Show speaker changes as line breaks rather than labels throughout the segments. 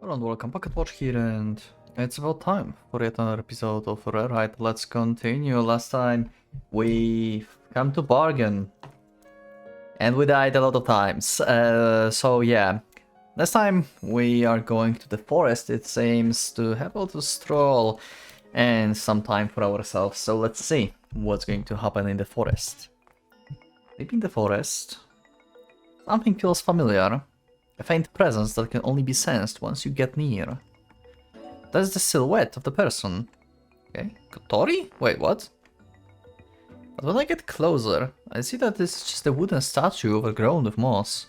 Hello and welcome, PocketWatch here, and it's about time for yet another episode of Rare Hide. Let's continue. Last time we come to bargain, and we died a lot of times. So yeah, this time we are going to the forest. It seems to have a little stroll and some time for ourselves. So let's see what's going to happen in the forest. Maybe in the forest, something feels familiar. A faint presence that can only be sensed once you get near. That's the silhouette of the person. Okay, Kotori? Wait, what? But when I get closer, I see that it's just a wooden statue overgrown with moss.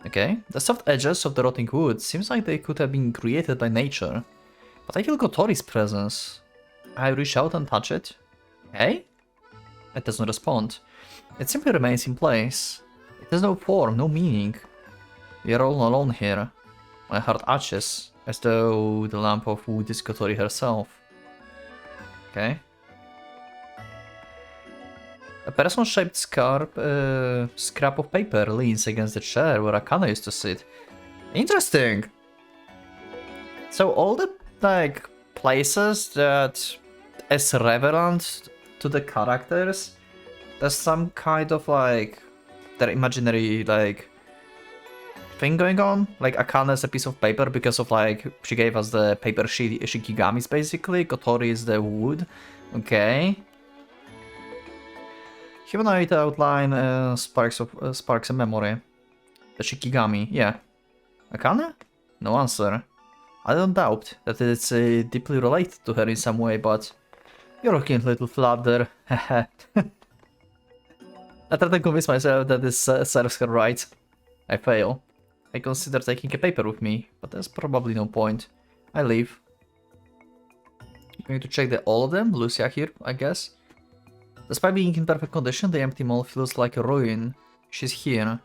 Okay, the soft edges of the rotting wood seems like they could have been created by nature. But I feel Kotori's presence. I reach out and touch it. Hey? It doesn't respond. It simply remains in place. It has no form, no meaning. We are all alone here. My heart arches, as though the lamp of wood is Kotori herself. Okay. A person-shaped scrap of paper leans against the chair where Akana used to sit. Interesting! So all the, places that is relevant to the characters, there's some kind of, their imaginary, thing going on. Like Akana is a piece of paper because of she gave us the paper shikigamis basically. Kotori is the wood. Okay. Humanoid outline sparks a memory. The shikigami, yeah. Akana? No answer. I don't doubt that it's deeply related to her in some way, but you're looking a little flat there. I try to convince myself that this serves her right. I fail. I consider taking a paper with me, but there's probably no point. I leave. I'm going to check all of them. Lucia here, I guess. Despite being in perfect condition, the empty mall feels like a ruin. She's here.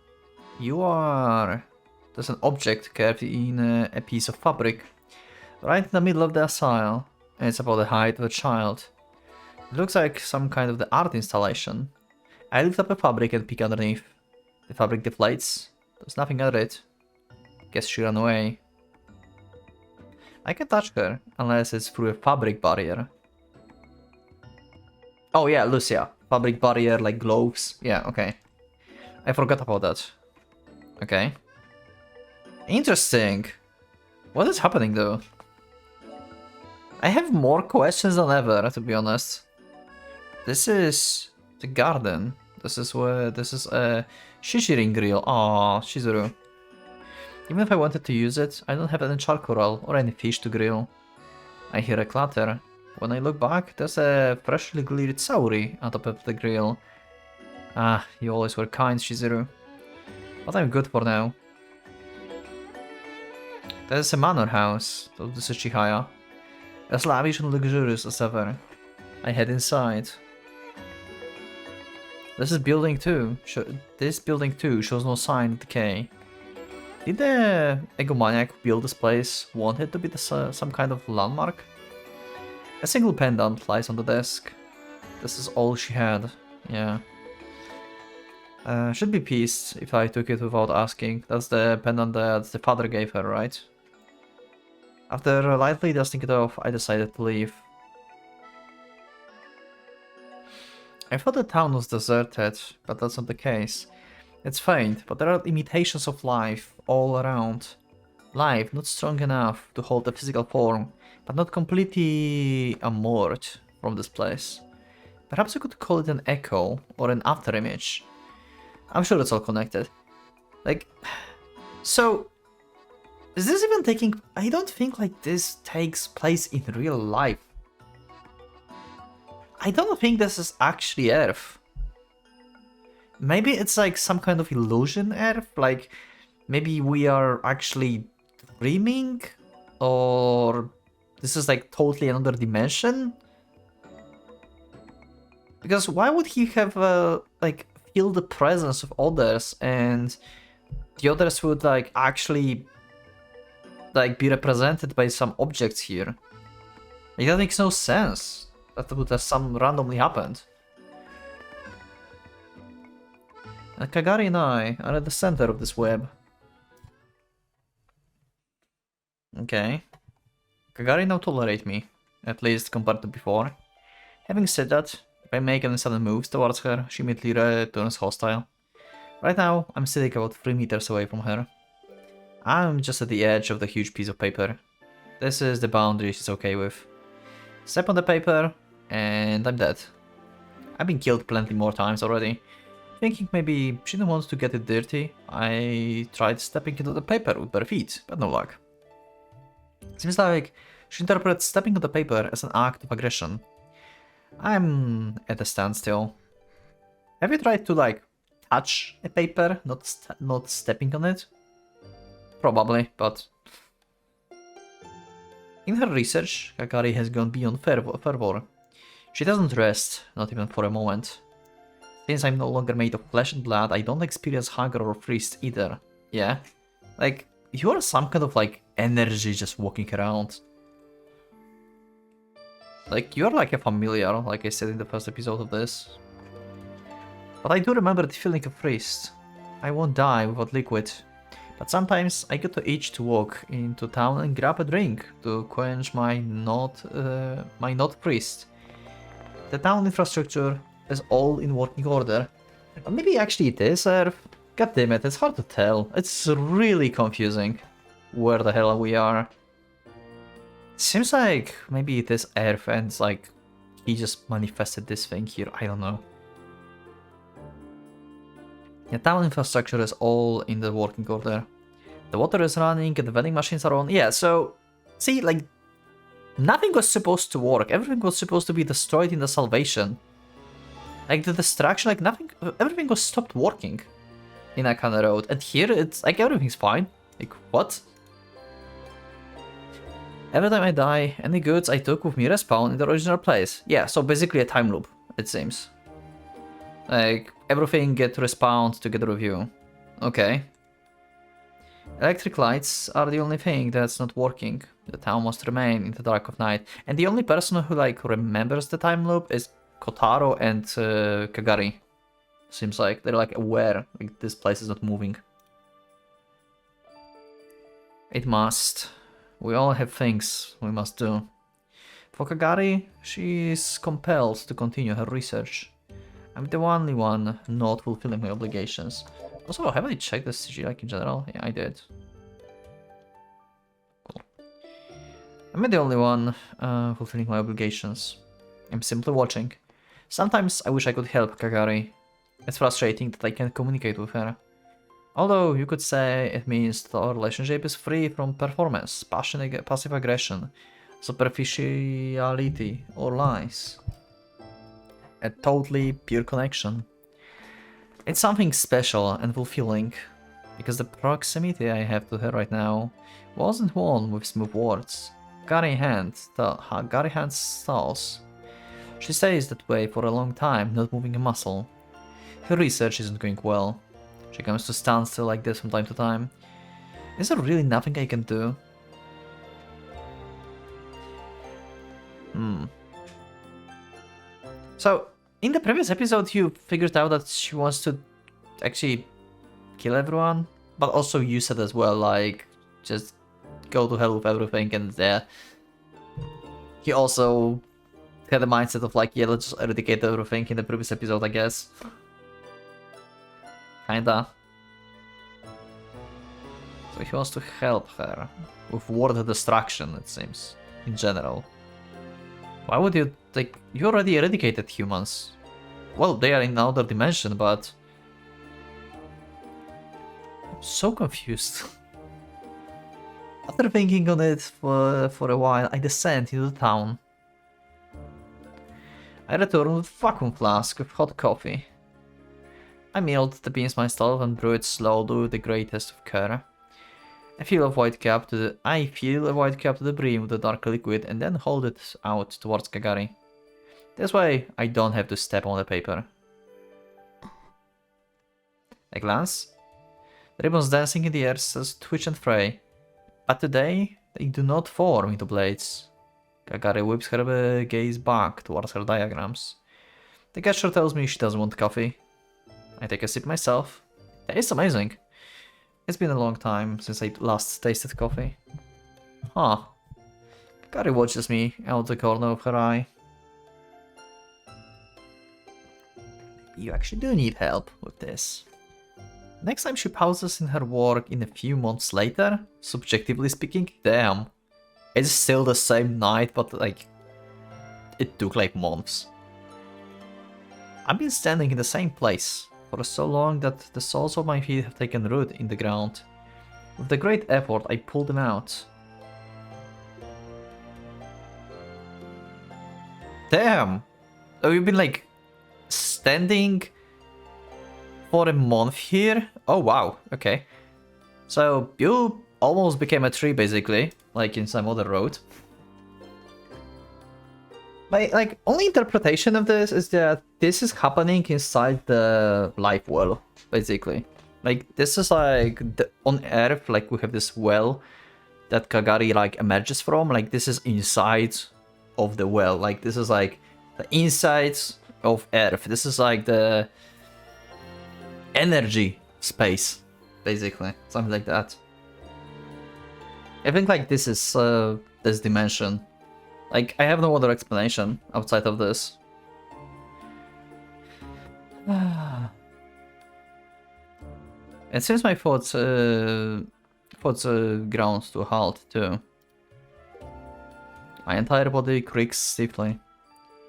You are... There's an object carved in a piece of fabric. Right in the middle of the asile. And it's about the height of a child. It looks like some kind of the art installation. I lift up a fabric and peek underneath. The fabric deflates. There's nothing under it. Guess she ran away. I can touch her, unless it's through a fabric barrier. Oh yeah, Lucia. Fabric barrier, like gloves. Yeah, okay. I forgot about that. Okay. Interesting. What is happening though? I have more questions than ever, to be honest. This is the garden. This is a Shishirin grill. Aww, Shizuru. Even if I wanted to use it, I don't have any charcoal or any fish to grill. I hear a clatter. When I look back, there's a freshly grilled sauri on top of the grill. Ah, you always were kind, Shizuru. But I'm good for now. There's a manor house, told the Tsuchihaya. As lavish and luxurious as ever. I head inside. This building too shows no sign of decay. Did the egomaniac who built this place want it to be some kind of landmark? A single pendant lies on the desk. This is all she had. Yeah. Should be pleased if I took it without asking. That's the pendant that the father gave her, right? After lightly dusting it off, I decided to leave. I thought the town was deserted, but that's not the case. It's faint, but there are imitations of life all around. Life not strong enough to hold a physical form, but not completely unmoored from this place. Perhaps you could call it an echo or an afterimage. I'm sure it's all connected. So, is this even taking... I don't think this takes place in real life. I don't think this is actually Earth. Maybe it's some kind of illusion Earth, maybe we are actually dreaming, or this is totally another dimension? Because why would he have feel the presence of others and the others would actually be represented by some objects here? That makes no sense. That would have some randomly happened. And Kagari and I are at the center of this web. Okay. Kagari now tolerate me, at least compared to before. Having said that, if I make any sudden moves towards her, she immediately turns hostile. Right now, I'm sitting about 3 meters away from her. I'm just at the edge of the huge piece of paper. This is the boundary she's okay with. Step on the paper, and I'm dead. I've been killed plenty more times already. Thinking maybe she didn't want to get it dirty, I tried stepping into the paper with bare feet, but no luck. Seems like she interprets stepping on the paper as an act of aggression. I'm at a standstill. Have you tried to, like, touch a paper, not stepping on it? Probably, but... In her research, Kakari has gone beyond fervor. She doesn't rest, not even for a moment. Since I'm no longer made of flesh and blood, I don't experience hunger or thirst either. Yeah? Like, you are some kind of, like, energy just walking around. Like, you're like a familiar, like I said in the first episode of this. But I do remember the feeling of thirst. I won't die without liquid. But sometimes I get the itch to walk into town and grab a drink to quench my not thirst. The town infrastructure is all in working order. Or maybe actually it is Earth. God damn it, it's hard to tell. It's really confusing where the hell we are. Seems like maybe it is Earth and it's like he just manifested this thing here, I don't know. The town infrastructure is all in the working order. The water is running and the vending machines are on. Yeah, so see, like, nothing was supposed to work. Everything was supposed to be destroyed in the salvation. Like, the destruction, like, nothing, everything was stopped working in Akane Road. And here, it's like, everything's fine. Like, what? Every time I die, any goods I took with me respawn in the original place. Yeah, so basically a time loop, it seems. Like, everything gets respawned together with you. Okay. Electric lights are the only thing that's not working. The town must remain in the dark of night. And the only person who, like, remembers the time loop is Kotaro and Kagari. Seems like they're, like, aware, like, this place is not moving. It must. We all have things we must do. For Kagari, she is compelled to continue her research. I'm the only one not fulfilling my obligations. Also, have I checked the CG like in general? Yeah, I did. Cool. I'm the only one fulfilling my obligations. I'm simply watching. Sometimes I wish I could help Kagari. It's frustrating that I can't communicate with her. Although you could say it means that our relationship is free from performance, passive aggression, superficiality, or lies. A totally pure connection. It's something special and fulfilling, because the proximity I have to her right now wasn't won with smooth words. Gary hands stalls. She stays that way for a long time, not moving a muscle. Her research isn't going well. She comes to standstill like this from time to time. Is there really nothing I can do? So, in the previous episode you figured out that she wants to actually kill everyone, but also you said as well, like, just go to hell with everything, and he also had a mindset of like, yeah, let's just eradicate everything in the previous episode, I guess. Kinda. So he wants to help her with world destruction, it seems, in general. Why would you, like, you already eradicated humans. Well, they are in another dimension, but... I'm so confused. After thinking on it for a while, I descend into the town. I return with a vacuum flask with hot coffee. I milled the beans myself and brew it slowly with the greatest of care. I fill a white cup to the brim with the dark liquid and then hold it out towards Kagari. This way, I don't have to step on the paper. I glance. The ribbons dancing in the air says twitch and fray. But today, they do not form into blades. Kagari whips her gaze back towards her diagrams. The cashier tells me she doesn't want coffee. I take a sip myself. It tastes amazing. It's been a long time since I last tasted coffee. Huh. Kari watches me out the corner of her eye. You actually do need help with this. Next time she pauses in her work in a few months later, subjectively speaking, damn. It's still the same night, but like, it took like months. I've been standing in the same place for so long that the soles of my feet have taken root in the ground. With a great effort, I pulled them out. Damn! Oh, you've been like standing for a month here? Oh wow, okay. So you almost became a tree basically, like in some other road. My like only interpretation of this is that this is happening inside the life well, basically. Like this is like on Earth, like we have this well that Kagari like emerges from. Like this is inside of the well. Like this is like the insides of Earth. This is like the energy space, basically, something like that. I think like this is this dimension. Like I have no other explanation outside of this. It seems my thoughts ground to a halt too. My entire body creaks stiffly.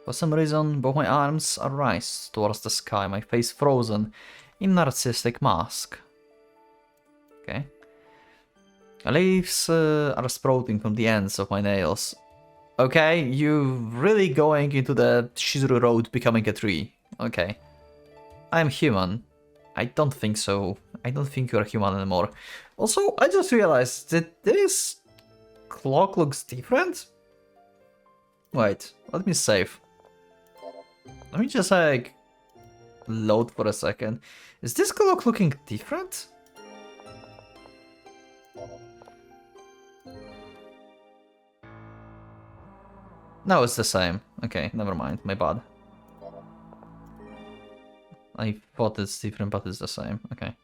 For some reason, both my arms are raised towards the sky, my face frozen in narcissistic mask. Okay. Leaves are sprouting from the ends of my nails. Okay, you really going into the Shizuru Road becoming a tree. Okay. I'm human. I don't think so. I don't think you're human anymore. Also, I just realized that this clock looks different. Wait, let me save. Let me just like load for a second. Is this clock looking different? No, it's the same. Okay, never mind. My bad. I thought it's different, but it's the same. Okay.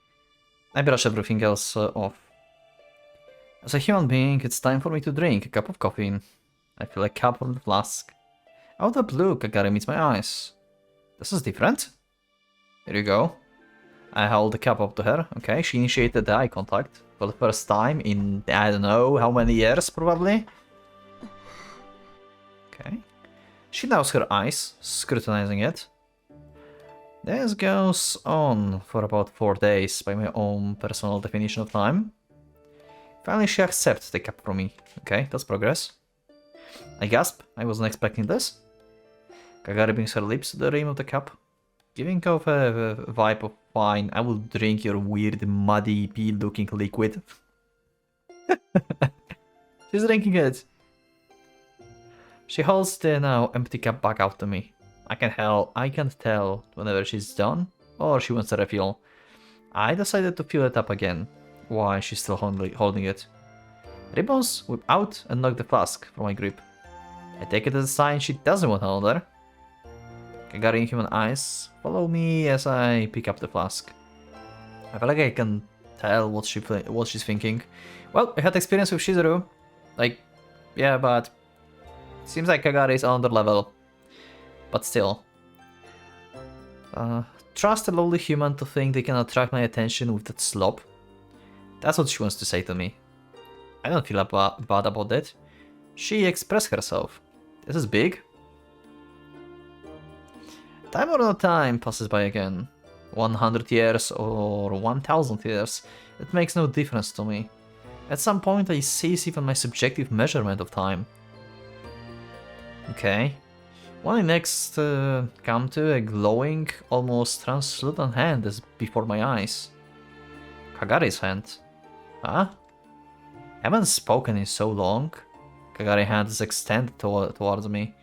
I brush everything else off. As a human being, it's time for me to drink a cup of coffee. I fill a cup from the flask. Out of the blue, Kagari meets my eyes. This is different. Here you go. I hold the cup up to her. Okay, she initiated the eye contact for the first time in I don't know how many years, probably. Okay. She knows her eyes, scrutinizing it. This goes on for about 4 days by my own personal definition of time. Finally, she accepts the cup from me. Okay, that's progress. I gasp. I wasn't expecting this. Kagari brings her lips to the rim of the cup, giving off a vibe of fine. I will drink your weird, muddy, pea-looking liquid. She's drinking it. She holds the now empty cup back out to me. I can tell whenever she's done or she wants a refill. I decided to fill it up again while she's still holding it. Ribbons whip out and knock the flask from my grip. I take it as a sign she doesn't want another. Kagari human eyes follow me as I pick up the flask. I feel like I can tell what she's thinking. Well, I had experience with Shizuru. Like, yeah, but seems like Kagari is on the level. But still. Trust a lowly human to think they can attract my attention with that slop. That's what she wants to say to me. I don't feel bad about it. She expressed herself. This is big. Time or no time passes by again. 100 years or 1000 years. It makes no difference to me. At some point I cease even my subjective measurement of time. Okay. When I next come to, a glowing, almost translucent hand is before my eyes. Kagari's hand. Huh? Haven't spoken in so long. Kagari's hand is extended towards me.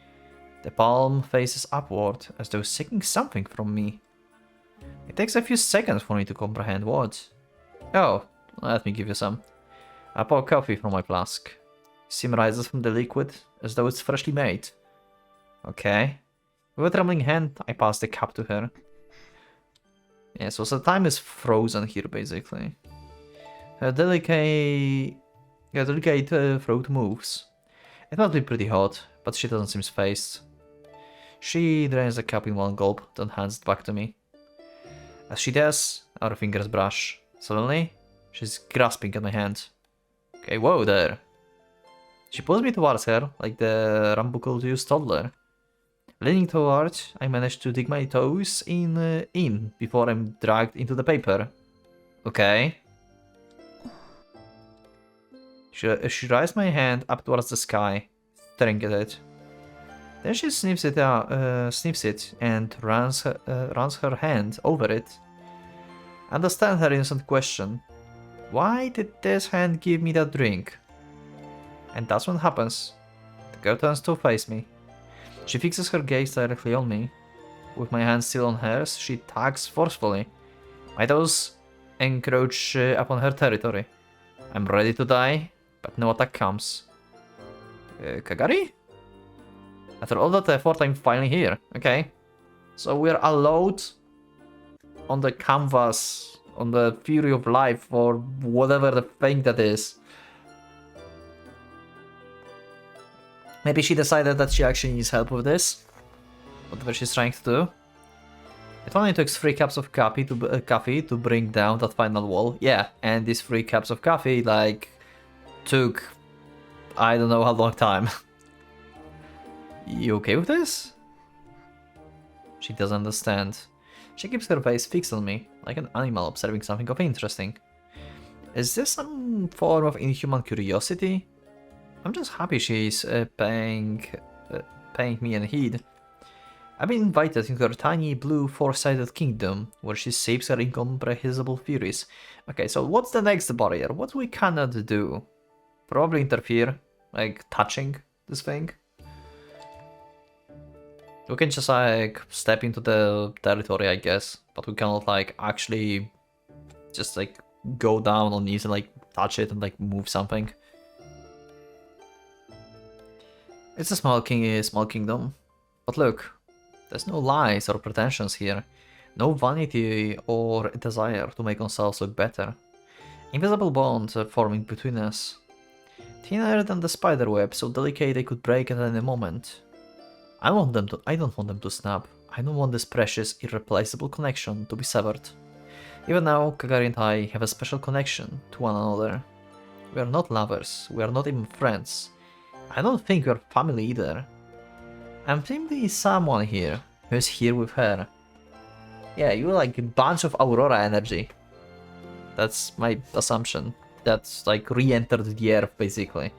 The palm faces upward, as though seeking something from me. It takes a few seconds for me to comprehend what. Oh, let me give you some. I pour coffee from my flask. Steam rises from the liquid, as though it's freshly made. Okay. With a trembling hand, I pass the cup to her. Yeah, so the time is frozen here, basically. Her delicate Yeah, delicate throat moves. It must be pretty hot, but she doesn't seem phased. She drains the cup in one gulp, then hands it back to me. As she does, our fingers brush. Suddenly, she's grasping at my hand. Okay, whoa there. She pulls me towards her, like the rambunctious toddler. Leaning toward, I manage to dig my toes in before I'm dragged into the paper. Okay. She raises my hand up towards the sky, staring at it. Then she sniffs it and runs her hand over it. Understand her innocent question. Why did this hand give me that drink? And that's what happens. The girl turns to face me. She fixes her gaze directly on me. With my hand still on hers, she tugs forcefully. My toes encroach upon her territory. I'm ready to die, but no attack comes. Kagari? After all that effort, I'm finally here. Okay. So we're allowed on the canvas, on the Fury of Life, or whatever the thing that is. Maybe she decided that she actually needs help with this. Whatever she's trying to do. It only took 3 cups of coffee to bring down that final wall. Yeah, and these 3 cups of coffee, like, took I don't know how long time. You okay with this? She doesn't understand. She keeps her face fixed on me, like an animal observing something of interesting. Is this some form of inhuman curiosity? I'm just happy she's paying me any heed. I've been invited into her tiny blue 4-sided kingdom, where she saves her incomprehensible furies. Okay, so what's the next barrier? What we cannot do? Probably interfere, like touching this thing. We can just like step into the territory, I guess, but we cannot like actually just like go down on knees and like touch it and like move something. It's a small kingdom, but look, there's no lies or pretensions here, no vanity or desire to make ourselves look better. Invisible bonds are forming between us, thinner than the spider web, so delicate they could break at any moment. I don't want them to snap. I don't want this precious, irreplaceable connection to be severed. Even now, Kagari and I have a special connection to one another. We are not lovers, we are not even friends. I don't think we are family either. I'm simply someone here, who is here with her. Yeah, you're like a bunch of Aurora energy. That's my assumption. That's like re-entered the earth, basically.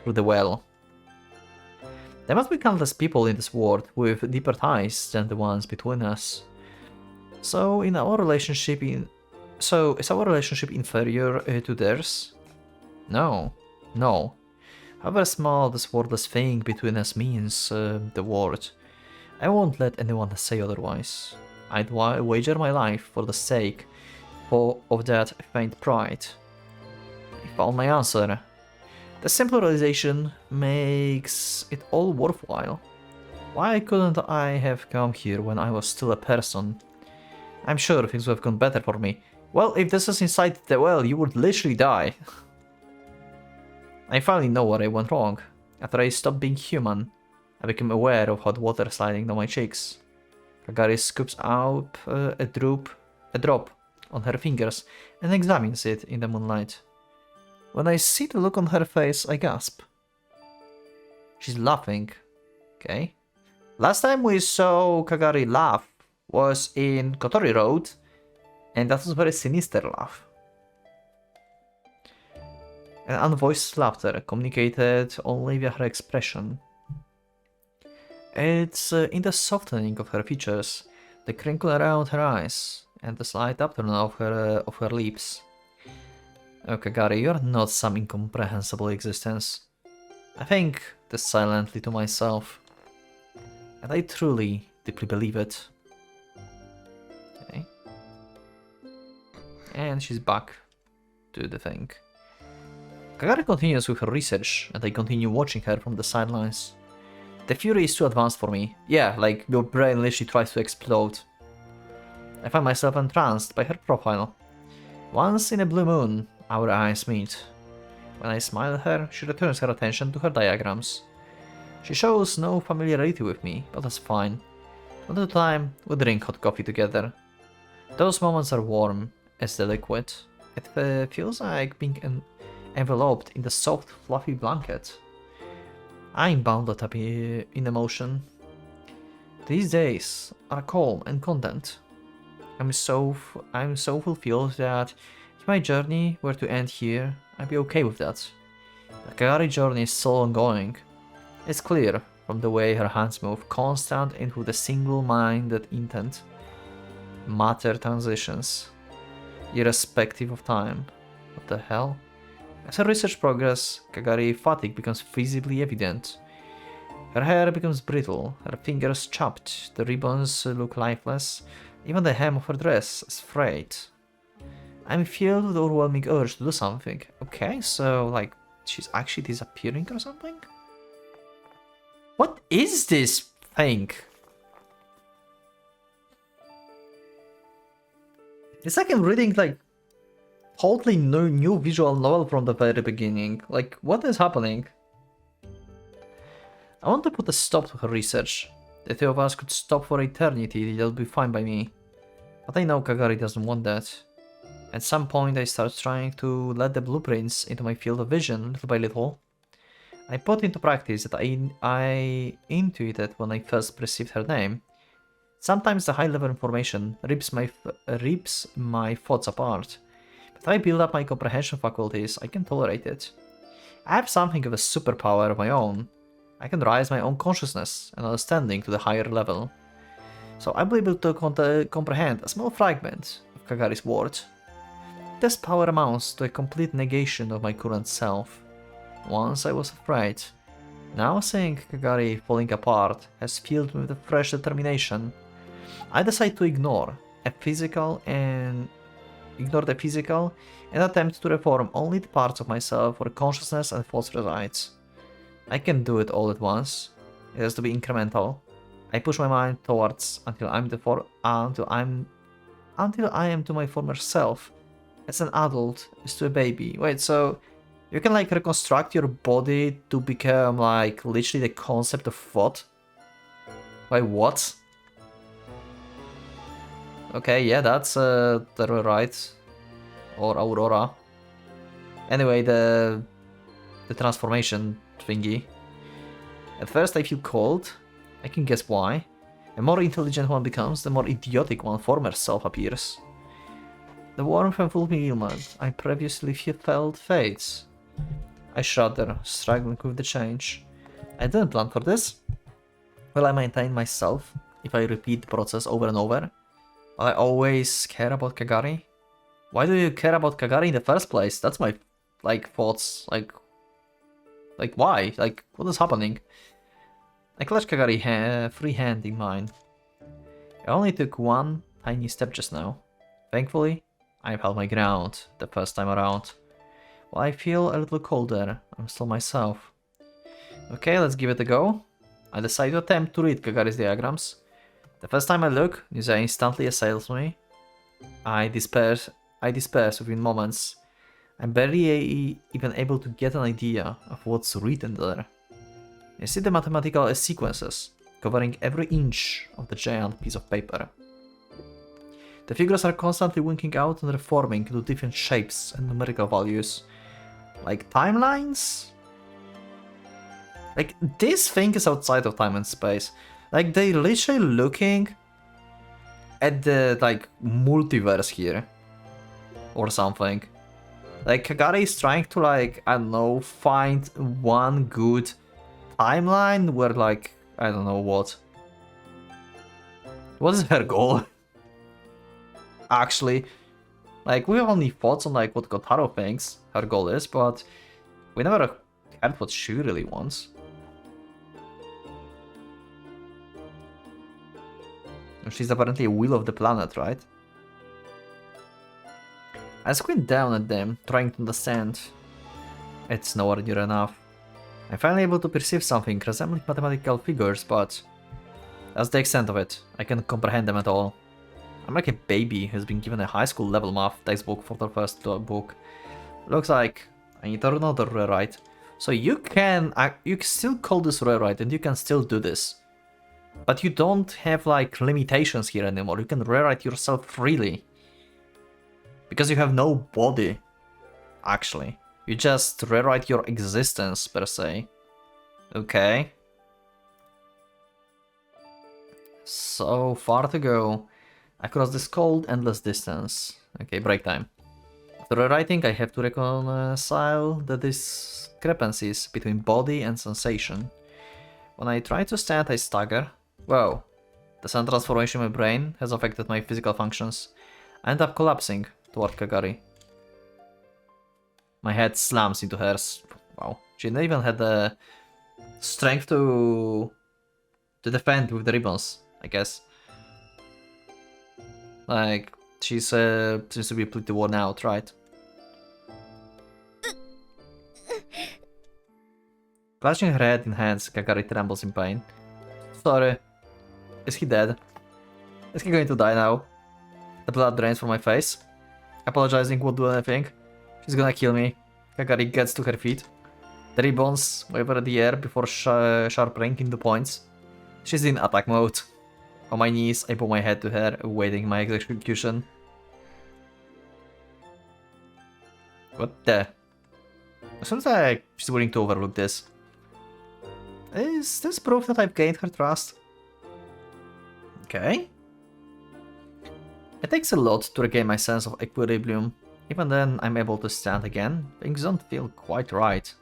Through the well. There must be countless people in this world with deeper ties than the ones between us. So, is our relationship inferior to theirs? No. No. However small this wordless thing between us means the word, I won't let anyone say otherwise. I'd wager my life for the sake of that faint pride. I found my answer. The simple realization makes it all worthwhile. Why couldn't I have come here when I was still a person? I'm sure things would have gone better for me. Well, if this is inside the well, you would literally die. I finally know where I went wrong. After I stopped being human, I became aware of hot water sliding down my cheeks. Kagari scoops out a drop on her fingers and examines it in the moonlight. When I see the look on her face, I gasp. She's laughing. Okay. Last time we saw Kagari laugh was in Kotori Road, and that was a very sinister laugh. An unvoiced laughter communicated only via her expression. It's in the softening of her features, the crinkle around her eyes, and the slight upturn of her lips. Oh, Kagari, you're not some incomprehensible existence. I think this silently to myself, and I truly, deeply believe it. Okay. And she's back to the thing. Kagari continues with her research, and I continue watching her from the sidelines. The fury is too advanced for me. Yeah, like your brain literally tries to explode. I find myself entranced by her profile. Once in a blue moon, Our eyes meet. When I smile at her, she returns her attention to her diagrams. She shows no familiarity with me, but that's fine. At the time, we drink hot coffee together. Those moments are warm as the liquid. It feels like being enveloped in the soft, fluffy blanket. I'm bounded up in emotion. These days are calm and content. I'm so fulfilled that if my journey were to end here, I'd be okay with that. The Kagari journey is still ongoing. It's clear from the way her hands move, constant and with a single-minded intent. Matter transitions, irrespective of time. What the hell? As her research progresses, Kagari fatigue becomes visibly evident. Her hair becomes brittle, her fingers chopped, the ribbons look lifeless, even the hem of her dress is frayed. I'm filled with overwhelming urge to do something. Okay, so like she's actually disappearing or something? What is this thing? It's like I'm reading like totally new visual novel from the very beginning. Like, what is happening? I want to put a stop to her research. The two of us could stop for eternity, that'll be fine by me. But I know Kagari doesn't want that. At some point I start trying to let the blueprints into my field of vision, little by little. I put into practice that I intuited when I first perceived her name. Sometimes the high-level information rips my thoughts apart. But if I build up my comprehension faculties, I can tolerate it. I have something of a superpower of my own. I can raise my own consciousness and understanding to the higher level. So I'll be able to comprehend a small fragment of Kagari's words. This power amounts to a complete negation of my current self. Once I was afraid. Now seeing Kagari falling apart has filled me with a fresh determination. I decide to ignore the physical and attempt to reform only the parts of myself where consciousness and thoughts resides. I can do it all at once. It has to be incremental. I push my mind towards until I am to my former self. As an adult, as to a baby. Wait, so you can like reconstruct your body to become like literally the concept of thought? Wait, what? Okay, yeah, that's the right. Or Aurora. Anyway, the transformation thingy. At first I feel cold. I can guess why. The more intelligent one becomes, the more idiotic one former self appears. The warmth and fulfillment I previously felt fades. I shudder, struggling with the change. I didn't plan for this. Will I maintain myself if I repeat the process over and over? Will I always care about Kagari? Why do you care about Kagari in the first place? That's my, like, thoughts. Like why? Like, what is happening? I clutch Kagari free hand in mine. I only took one tiny step just now. Thankfully, I held my ground the first time around. While I feel a little colder, I'm still myself. Okay, let's give it a go. I decide to attempt to read Kagari's diagrams. The first time I look, Nizia instantly assails me. I disperse within moments. I'm barely even able to get an idea of what's written there. I see the mathematical sequences, covering every inch of the giant piece of paper. The figures are constantly winking out and reforming into different shapes and numerical values. Like timelines? Like, this thing is outside of time and space. Like, they literally looking at the, like, multiverse here. Or something. Like, Kagari is trying to, like, I don't know, find one good timeline where, like, I don't know what. What is her goal? Actually, like, we have only thoughts on, like, what Kotaro thinks her goal is, but we never heard what she really wants. She's apparently a wheel of the planet, right? I squint down at them, trying to understand. It's nowhere near enough. I'm finally able to perceive something resembling mathematical figures, but that's the extent of it. I can't comprehend them at all. I'm like a baby who's been given a high school level math textbook for their first book. Looks like I need another rewrite. So you can still call this rewrite and you can still do this. But you don't have like limitations here anymore. You can rewrite yourself freely. Because you have no body, actually. You just rewrite your existence, per se. Okay. So far to go. Across this cold, endless distance. Okay, break time. After rewriting, I have to reconcile the discrepancies between body and sensation. When I try to stand, I stagger. Whoa. The sudden transformation in my brain has affected my physical functions. I end up collapsing toward Kagari. My head slams into hers. Wow. She didn't even have the strength to defend with the ribbons, I guess. Like, she seems to be pretty worn out, right? Clutching her head in hands, Kagari trembles in pain. Sorry. Is he dead? Is he going to die now? The blood drains from my face. Apologizing won't do anything. She's gonna kill me. Kagari gets to her feet. The ribbons waver in the air before sharp ranking the points. She's in attack mode. On my knees, I bow my head to her, awaiting my execution. What the? It seems like she's willing to overlook this. Is this proof that I've gained her trust? Okay. It takes a lot to regain my sense of equilibrium. Even then, I'm able to stand again. Things don't feel quite right.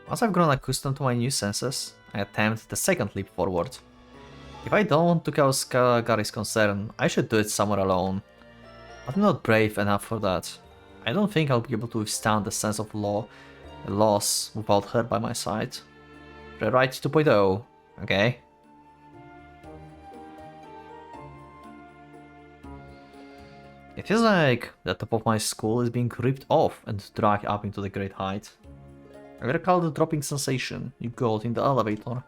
Once I've grown accustomed to my new senses, I attempt the second leap forward. If I don't want to cause Kagari's concern, I should do it somewhere alone. But I'm not brave enough for that. I don't think I'll be able to withstand the sense of loss without her by my side. Rewrite 2.0, okay? It feels like the top of my skull is being ripped off and dragged up into the great height. I recall the dropping sensation you got in the elevator.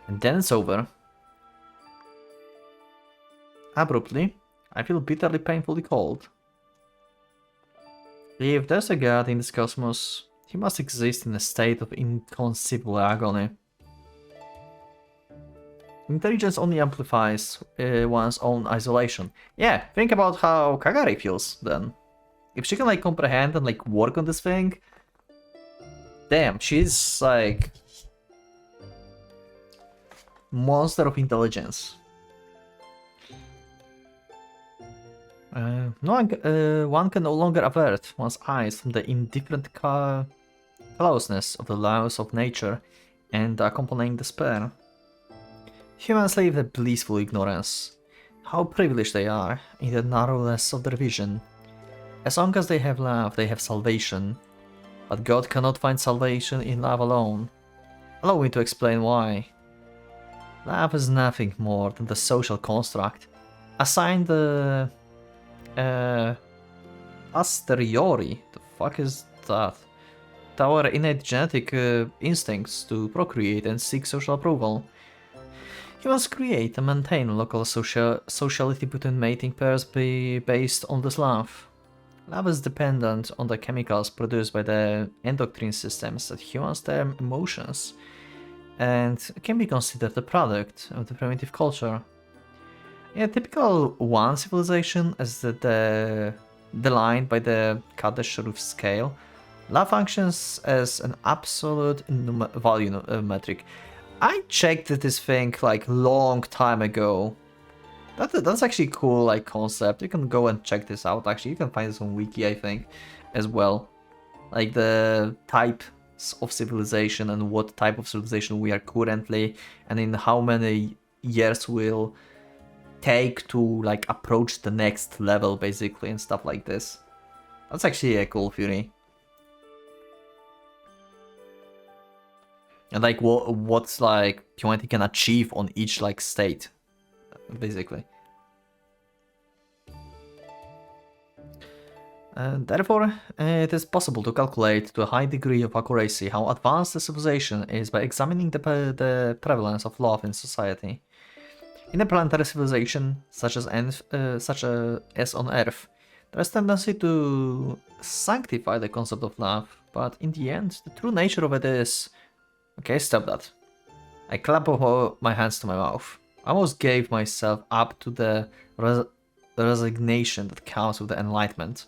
And then it's over. Abruptly, I feel bitterly painfully cold. If there's a god in this cosmos, he must exist in a state of inconceivable agony. Intelligence only amplifies one's own isolation. Yeah, think about how Kagari feels then. If she can like comprehend and like work on this thing, damn, she's like monster of intelligence. One can no longer avert one's eyes from the indifferent closeness of the laws of nature and the accompanying despair. Humans live in blissful ignorance. How privileged they are in the narrowness of their vision. As long as they have love, they have salvation. But God cannot find salvation in love alone. Allow me to explain why. Love is nothing more than the social construct assigned the posteriori. The fuck is that? To our innate genetic instincts to procreate and seek social approval. Humans create and maintain local sociality between mating pairs based on this love. Love is dependent on the chemicals produced by the endocrine systems that humans term emotions, and can be considered a product of the primitive culture. In a typical one civilization, as delined by the Kadesh roof scale, love functions as an absolute value metric. I checked this thing like long time ago. That's actually cool like concept. You can go and check this out. Actually, you can find this on Wiki, I think, as well. Like the types of civilization and what type of civilization we are currently, and in how many years will take to like approach the next level, basically, and stuff like this. That's actually a cool theory. And like what's like humanity can achieve on each like state, basically. Therefore, it is possible to calculate to a high degree of accuracy how advanced the civilization is by examining the prevalence of love in society. In a planetary civilization such as on Earth, There's tendency to sanctify the concept of love, but in the end, the true nature of it is... Okay, stop that. I clap my hands to my mouth. I almost gave myself up to the resignation that comes with the enlightenment.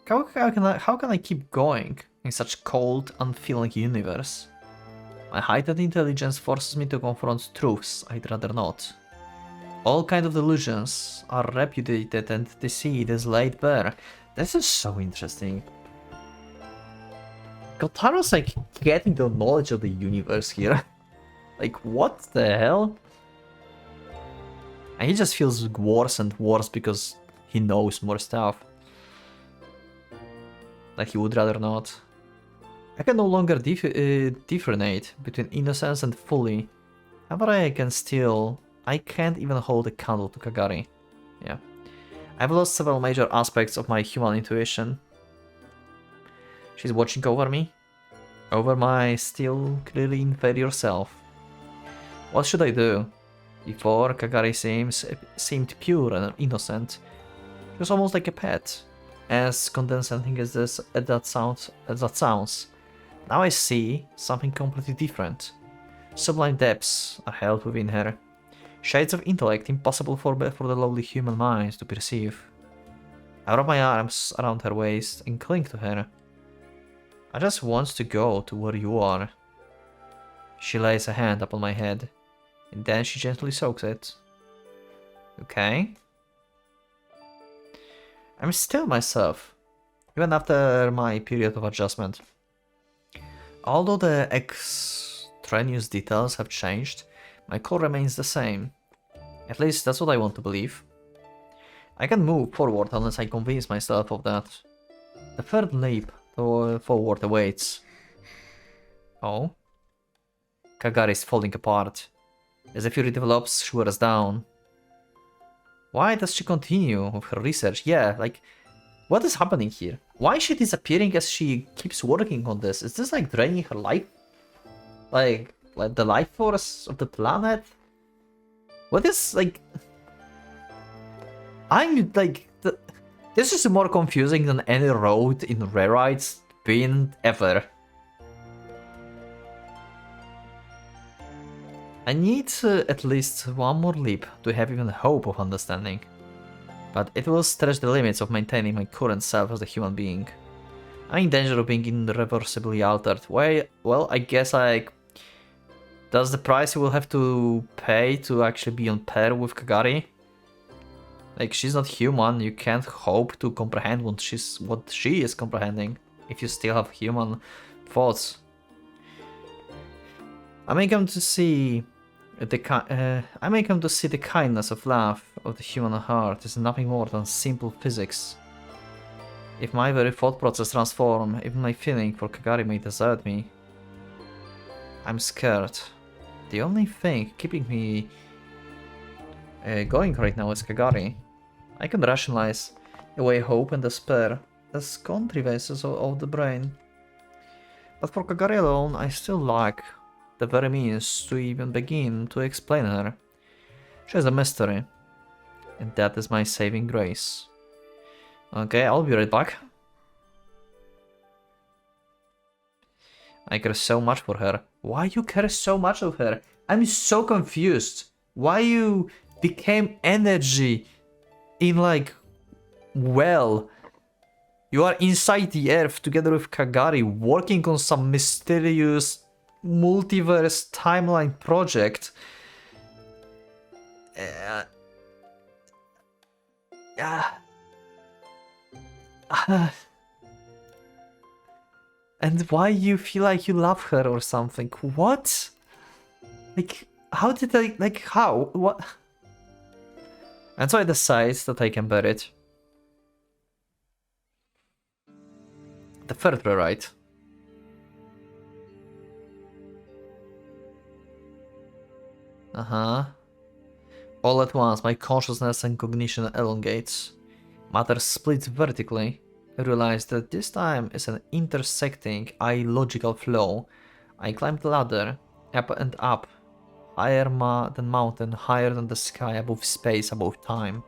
How can I keep going in such cold, unfeeling universe? My heightened intelligence forces me to confront truths I'd rather not. All kinds of delusions are repudiated and deceit is laid bare. This is so interesting. Kotaro's like getting the knowledge of the universe here. Like, what the hell? And he just feels worse and worse because he knows more stuff that he would rather not. I can no longer differentiate between innocence and folly. However, I can't even hold a candle to Kagari. Yeah. I've lost several major aspects of my human intuition. She's watching over me, over my still clearly inferior self. What should I do? Before, Kagari seemed pure and innocent. She was almost like a pet. As condescending as that sounds. Now I see something completely different. Sublime depths are held within her. Shades of intellect impossible for the lowly human minds to perceive. I wrap my arms around her waist and cling to her. I just want to go to where you are. She lays a hand upon my head, and then she gently soaks it. Okay. I'm still myself, even after my period of adjustment. Although the extraneous details have changed, my core remains the same. At least that's what I want to believe. I can move forward unless I convince myself of that. The third leap forward awaits. Oh? Kagari is falling apart. As the fury develops, she wears down. Why does she continue with her research? Yeah, like, what is happening here? Why is she disappearing as she keeps working on this? Is this like draining her life? Like the life force of the planet? What is like... I'm like... This is more confusing than any road in Rarites been ever. I need at least one more leap to have even hope of understanding. But it will stretch the limits of maintaining my current self as a human being. I'm in danger of being irreversibly altered. Well, I guess that's the price you will have to pay to actually be on par with Kagari. Like, she's not human, you can't hope to comprehend what she is comprehending if you still have human thoughts. I may come to see the kindness of love of the human heart is nothing more than simple physics. If my very thought process transform, even my feeling for Kagari may desert me. I'm scared. The only thing keeping me going right now is Kagari. I can rationalize away hope and despair as contrivances of the brain. But for Kagari alone, I still lack the very means to even begin to explain her. She is a mystery, and that is my saving grace. Okay, I'll be right back. I care so much for her. Why you care so much of her? I'm so confused. Why you became energy in like, well, you are inside the earth together with Kagari working on some mysterious multiverse timeline project. And why you feel like you love her or something? What? Like, how did I, like, how? What? And so I decide that I can bear it. The third rewrite. All at once, my consciousness and cognition elongates. Matter splits vertically. I realize that this time is an intersecting, illogical flow. I climb the ladder, up and up, higher than mountain, higher than the sky, above space, above time.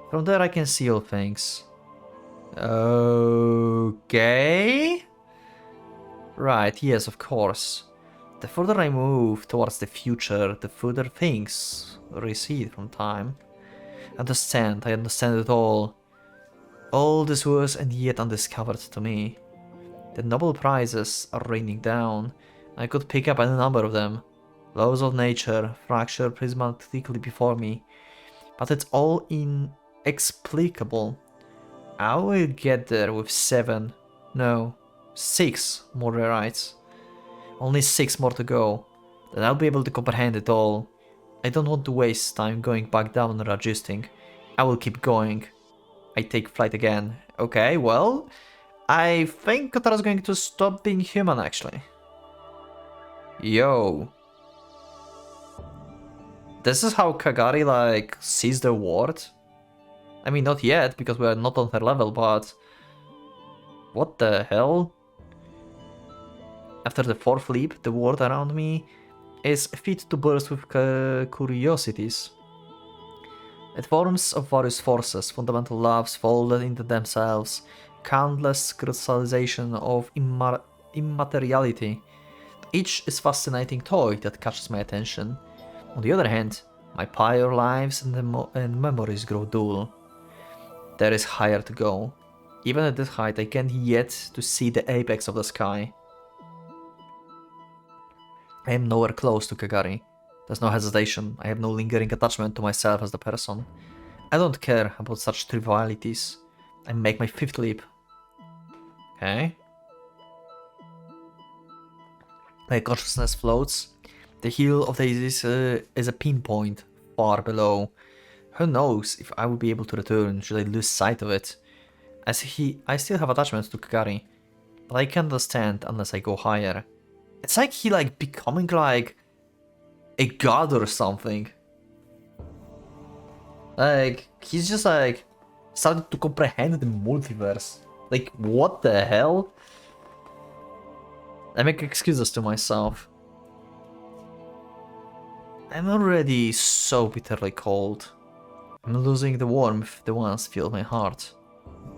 From there I can see all things. Okay. Right, yes, of course. The further I move towards the future, the further things recede from time. I understand it all. All this was and yet undiscovered to me. The Nobel Prizes are raining down. I could pick up any number of them. Laws of nature fracture prismatically before me. But it's all inexplicable. I will get there with 7, no, 6 more rewrites. Only 6 more to go. Then I'll be able to comprehend it all. I don't want to waste time going back down and adjusting. I will keep going. I take flight again. Okay, well, I think Kotara's going to stop being human, actually. Yo. This is how Kagari, like, sees the world? I mean, not yet, because we are not on her level, but... What the hell? After the 4th leap, the world around me is fit to burst with curiosities. It forms of various forces, fundamental loves folded into themselves, countless crystallization of immateriality. Each is a fascinating toy that catches my attention. On the other hand, my prior lives and memories grow dull. There is higher to go. Even at this height, I can't yet to see the apex of the sky. I am nowhere close to Kagari. There's no hesitation. I have no lingering attachment to myself as the person. I don't care about such trivialities. I make my 5th leap. Okay. My consciousness floats. The heel of the Isis is a pinpoint far below. Who knows if I will be able to return should I lose sight of it. I still have attachments to Kagari, but I can't understand unless I go higher. It's like he becoming like a god or something. Like, he's just starting to comprehend the multiverse. Like, what the hell? I make excuses to myself. I'm already so bitterly cold. I'm losing the warmth that once filled my heart.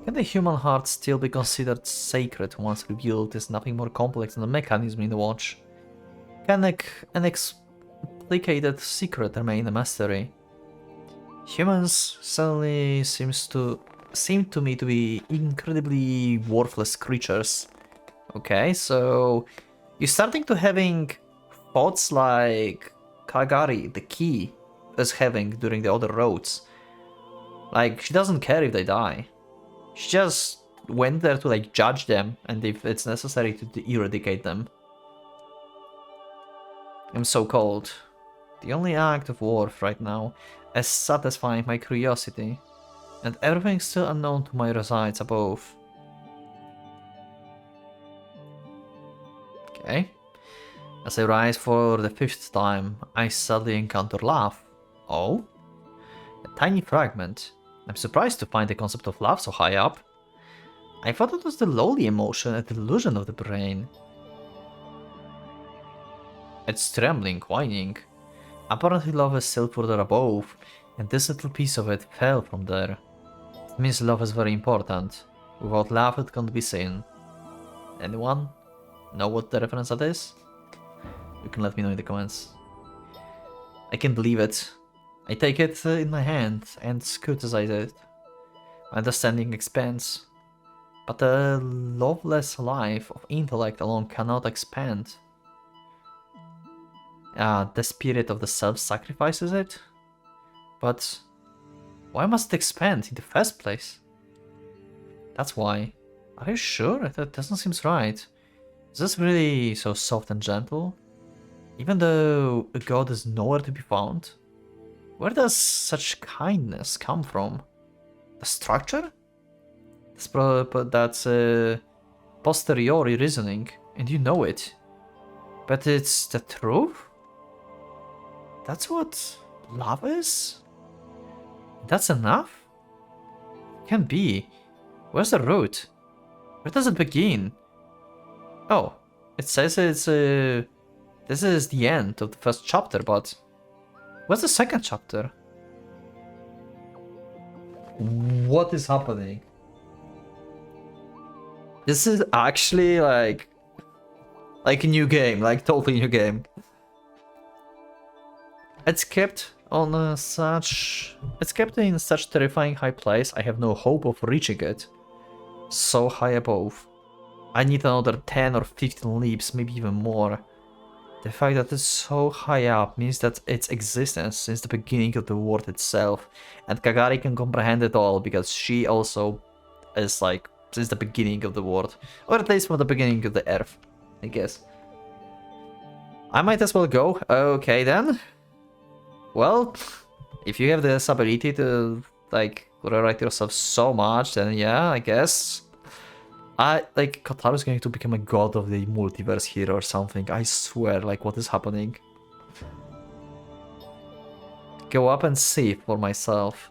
Can the human heart still be considered sacred once revealed as nothing more complex than a mechanism in the watch? Can an inexplicated secret remain a mystery? Humans suddenly seem to me to be incredibly worthless creatures. Okay, so you're starting to having thoughts like Kagari, the key, is having during the other roads. Like, she doesn't care if they die. She just went there to judge them, and if it's necessary to eradicate them. I'm so cold. The only act of worth right now is satisfying my curiosity, and everything still unknown to my resides above. Okay. As I rise for the 5th time, I suddenly encounter love. Oh? A tiny fragment. I'm surprised to find the concept of love so high up. I thought it was the lowly emotion, a delusion of the brain. It's trembling, whining. Apparently love is still further above, and this little piece of it fell from there. It means love is very important. Without love it can't be seen. Anyone know what the reference that is? You can let me know in the comments. I can't believe it. I take it in my hand and scrutinize it. My understanding expands. But the loveless life of intellect alone cannot expand. The spirit of the self-sacrifice is it? But why must it expand in the first place? That's why. Are you sure? That doesn't seem right. Is this really so soft and gentle? Even though a god is nowhere to be found? Where does such kindness come from? The structure? That's posteriori reasoning, and you know it. But it's the truth? That's what love is? That's enough? Can't be. Where's the root? Where does it begin? Oh, it says it's this is the end of the first chapter, but what's the second chapter? What is happening? This is actually like a new game, like totally new game. It's kept on it's kept in such terrifying high place. I have no hope of reaching it. So high above. I need another 10 or 15 leaps, maybe even more. The fact that it's so high up means that its existence since the beginning of the world itself, and Kagari can comprehend it all because she also is like since the beginning of the world, or at least from the beginning of the earth, I guess. I might as well go. Okay then. Well, if you have this ability to like rewrite yourself so much, then yeah, I guess. Kotaro's going to become a god of the multiverse here or something. I swear, like, what is happening? Go up and see for myself.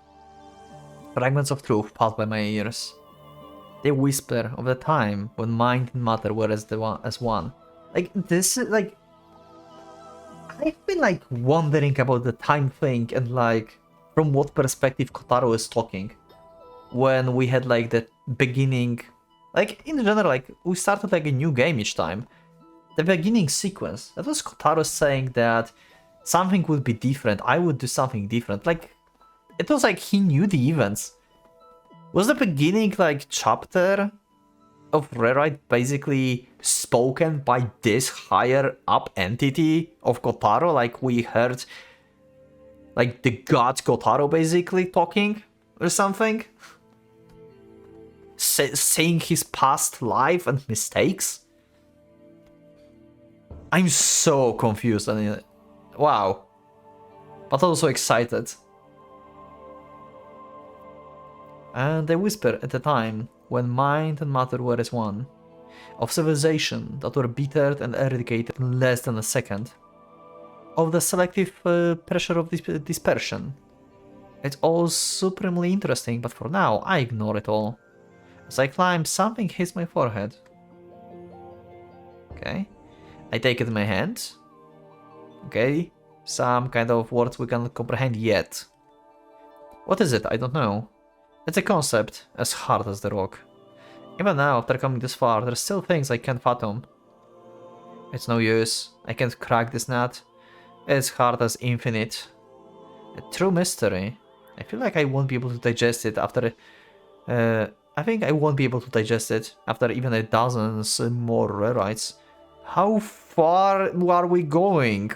Fragments of truth pass by my ears. They whisper of the time when mind and matter were as one. Like, this is, like... I've been, like, wondering about the time thing and, like, from what perspective Kotaro is talking. When we had, like, the beginning... Like, in general, like, we started, like, a new game each time. The beginning sequence, that was Kotaro saying that something would be different, I would do something different. Like, it was like he knew the events. Was the beginning, like, chapter of Rewrite basically spoken by this higher up entity of Kotaro? Like, we heard, like, the god Kotaro basically talking or something? Saying his past life and mistakes? I'm so confused. I mean, wow. But also excited. And they whisper at the time when mind and matter were as one, of civilization that were bettered and eradicated in less than a second, of the selective pressure of dispersion. It's all supremely interesting, but for now I ignore it all. As I climb, something hits my forehead. Okay. I take it in my hand. Okay. Some kind of words we cannot comprehend yet. What is it? I don't know. It's a concept, as hard as the rock. Even now, after coming this far, there's still things I can't fathom. It's no use. I can't crack this nut. It's hard as infinite. A true mystery. I feel like I won't be able to digest it after... I think I won't be able to digest it after even a dozens more rewrites. How far are we going?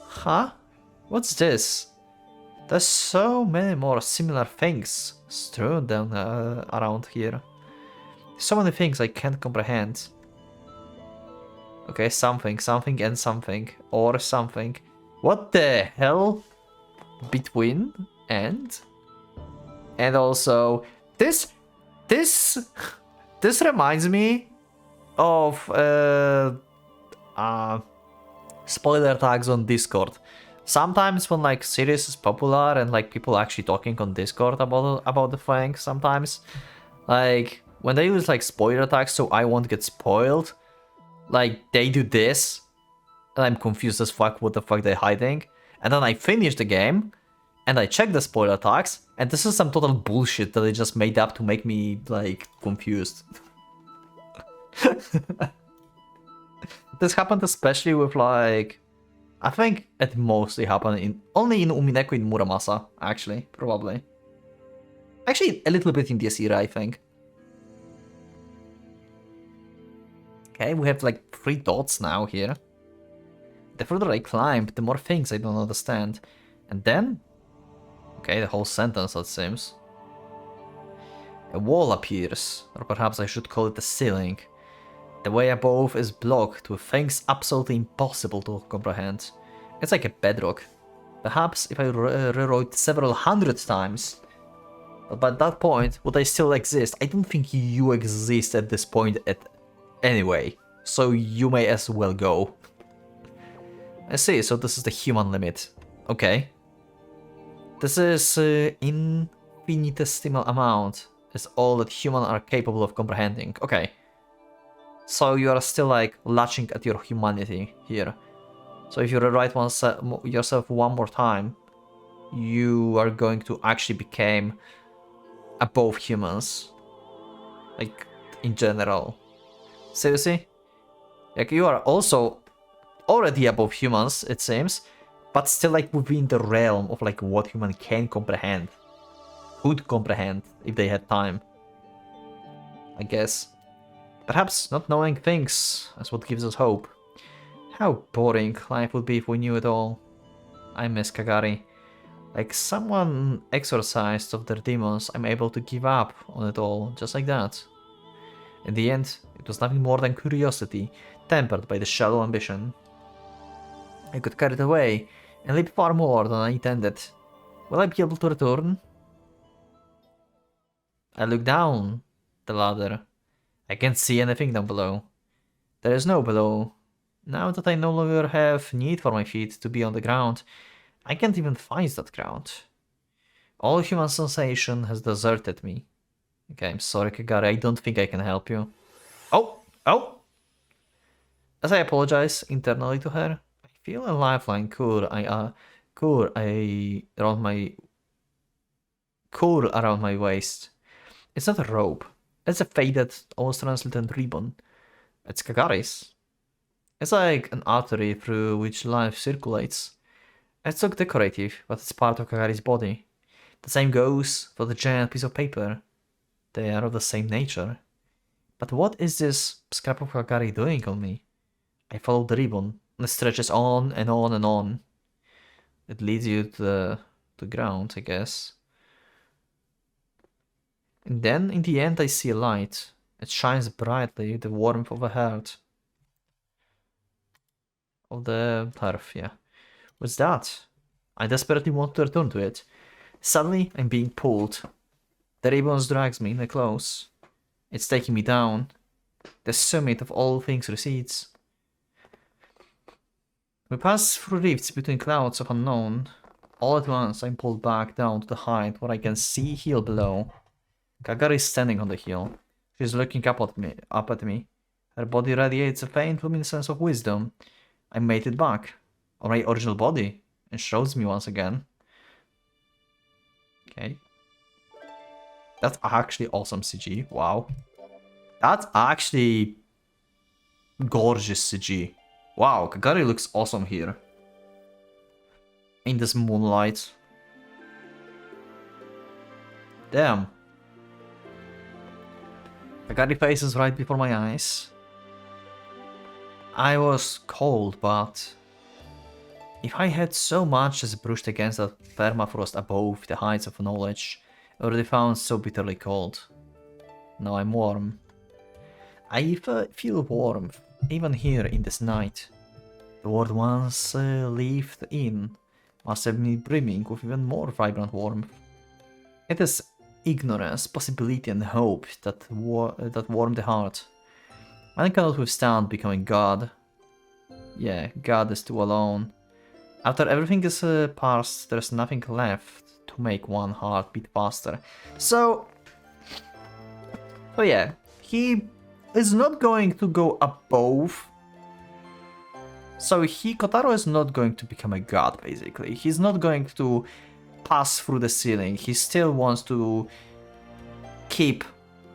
Huh? What's this? There's so many more similar things strewn down around here. So many things I can't comprehend. Okay, something and something. Or something. What the hell? Between and? And also... This reminds me of spoiler tags on Discord. Sometimes when like series is popular and like people actually talking on Discord about the thing, sometimes like when they use like spoiler tags so I won't get spoiled, like they do this, and I'm confused as fuck what the fuck they're hiding, and then I finish the game. And I check the spoiler tags, and this is some total bullshit that they just made up to make me, like, confused. This happened especially with, like... I think it mostly happened only in Umineko in Muramasa, actually, probably. Actually, a little bit in Desira, I think. Okay, we have, like, 3 dots now here. The further I climb, the more things I don't understand. And then... Okay, the whole sentence, it seems. A wall appears, or perhaps I should call it a ceiling. The way above is blocked with things absolutely impossible to comprehend. It's like a bedrock. Perhaps if I rewrote several hundred times. But by that point, would I still exist? I don't think you exist at this point anyway. So you may as well go. I see, so this is the human limit. Okay. This is infinitesimal amount. Is all that humans are capable of comprehending. Okay. So you are still like latching at your humanity here. So if you rewrite yourself one more time, you are going to actually become above humans. Like, in general. Seriously? Like, you are also already above humans, it seems, but still like within the realm of like what human can comprehend. Could comprehend if they had time. I guess. Perhaps not knowing things is what gives us hope. How boring life would be if we knew it all. I miss Kagari. Like someone exorcised of their demons, I'm able to give up on it all, just like that. In the end, it was nothing more than curiosity, tempered by the shallow ambition. I got carried away, and lived far more than I intended. Will I be able to return? I look down the ladder. I can't see anything down below. There is no below. Now that I no longer have need for my feet to be on the ground, I can't even find that ground. All human sensation has deserted me. Okay, I'm sorry, Kagari, I don't think I can help you. Oh! Oh! As I apologize internally to her, I feel a lifeline cool around my waist. It's not a rope. It's a faded, almost translucent ribbon. It's Kagari's. It's like an artery through which life circulates. It's so decorative, but it's part of Kagari's body. The same goes for the giant piece of paper. They are of the same nature. But what is this scrap of Kagari doing on me? I follow the ribbon, and it stretches on and on and on. It leads you to the ground, I guess. And then, in the end, I see a light. It shines brightly with the warmth of a heart. Of the turf, yeah. What's that? I desperately want to return to it. Suddenly, I'm being pulled. The ribbon drags me close. It's taking me down. The summit of all things recedes. We pass through rifts between clouds of unknown. All at once, I'm pulled back down to the height where I can see hill below. Kagari is standing on the hill. She's looking up at me. Her body radiates a faint luminescence of wisdom. I made it back, on my original body, and shows me once again. Okay. That's actually awesome CG. Wow. That's actually gorgeous CG. Wow, Kagari looks awesome here. In this moonlight. Damn. Kagari faces right before my eyes. I was cold, but if I had so much as brushed against that permafrost above the heights of knowledge, already found so bitterly cold. Now I'm warm. I feel warmth, even here in this night. The world once lived in must have been brimming with even more vibrant warmth. It is ignorance, possibility and hope that warm the heart. Man cannot withstand becoming God. Yeah, God is too alone. After everything is past, there's nothing left to make one heart beat faster. So yeah, he is not going to go above. So Kotaro is not going to become a god, basically. He's not going to pass through the ceiling. He still wants to keep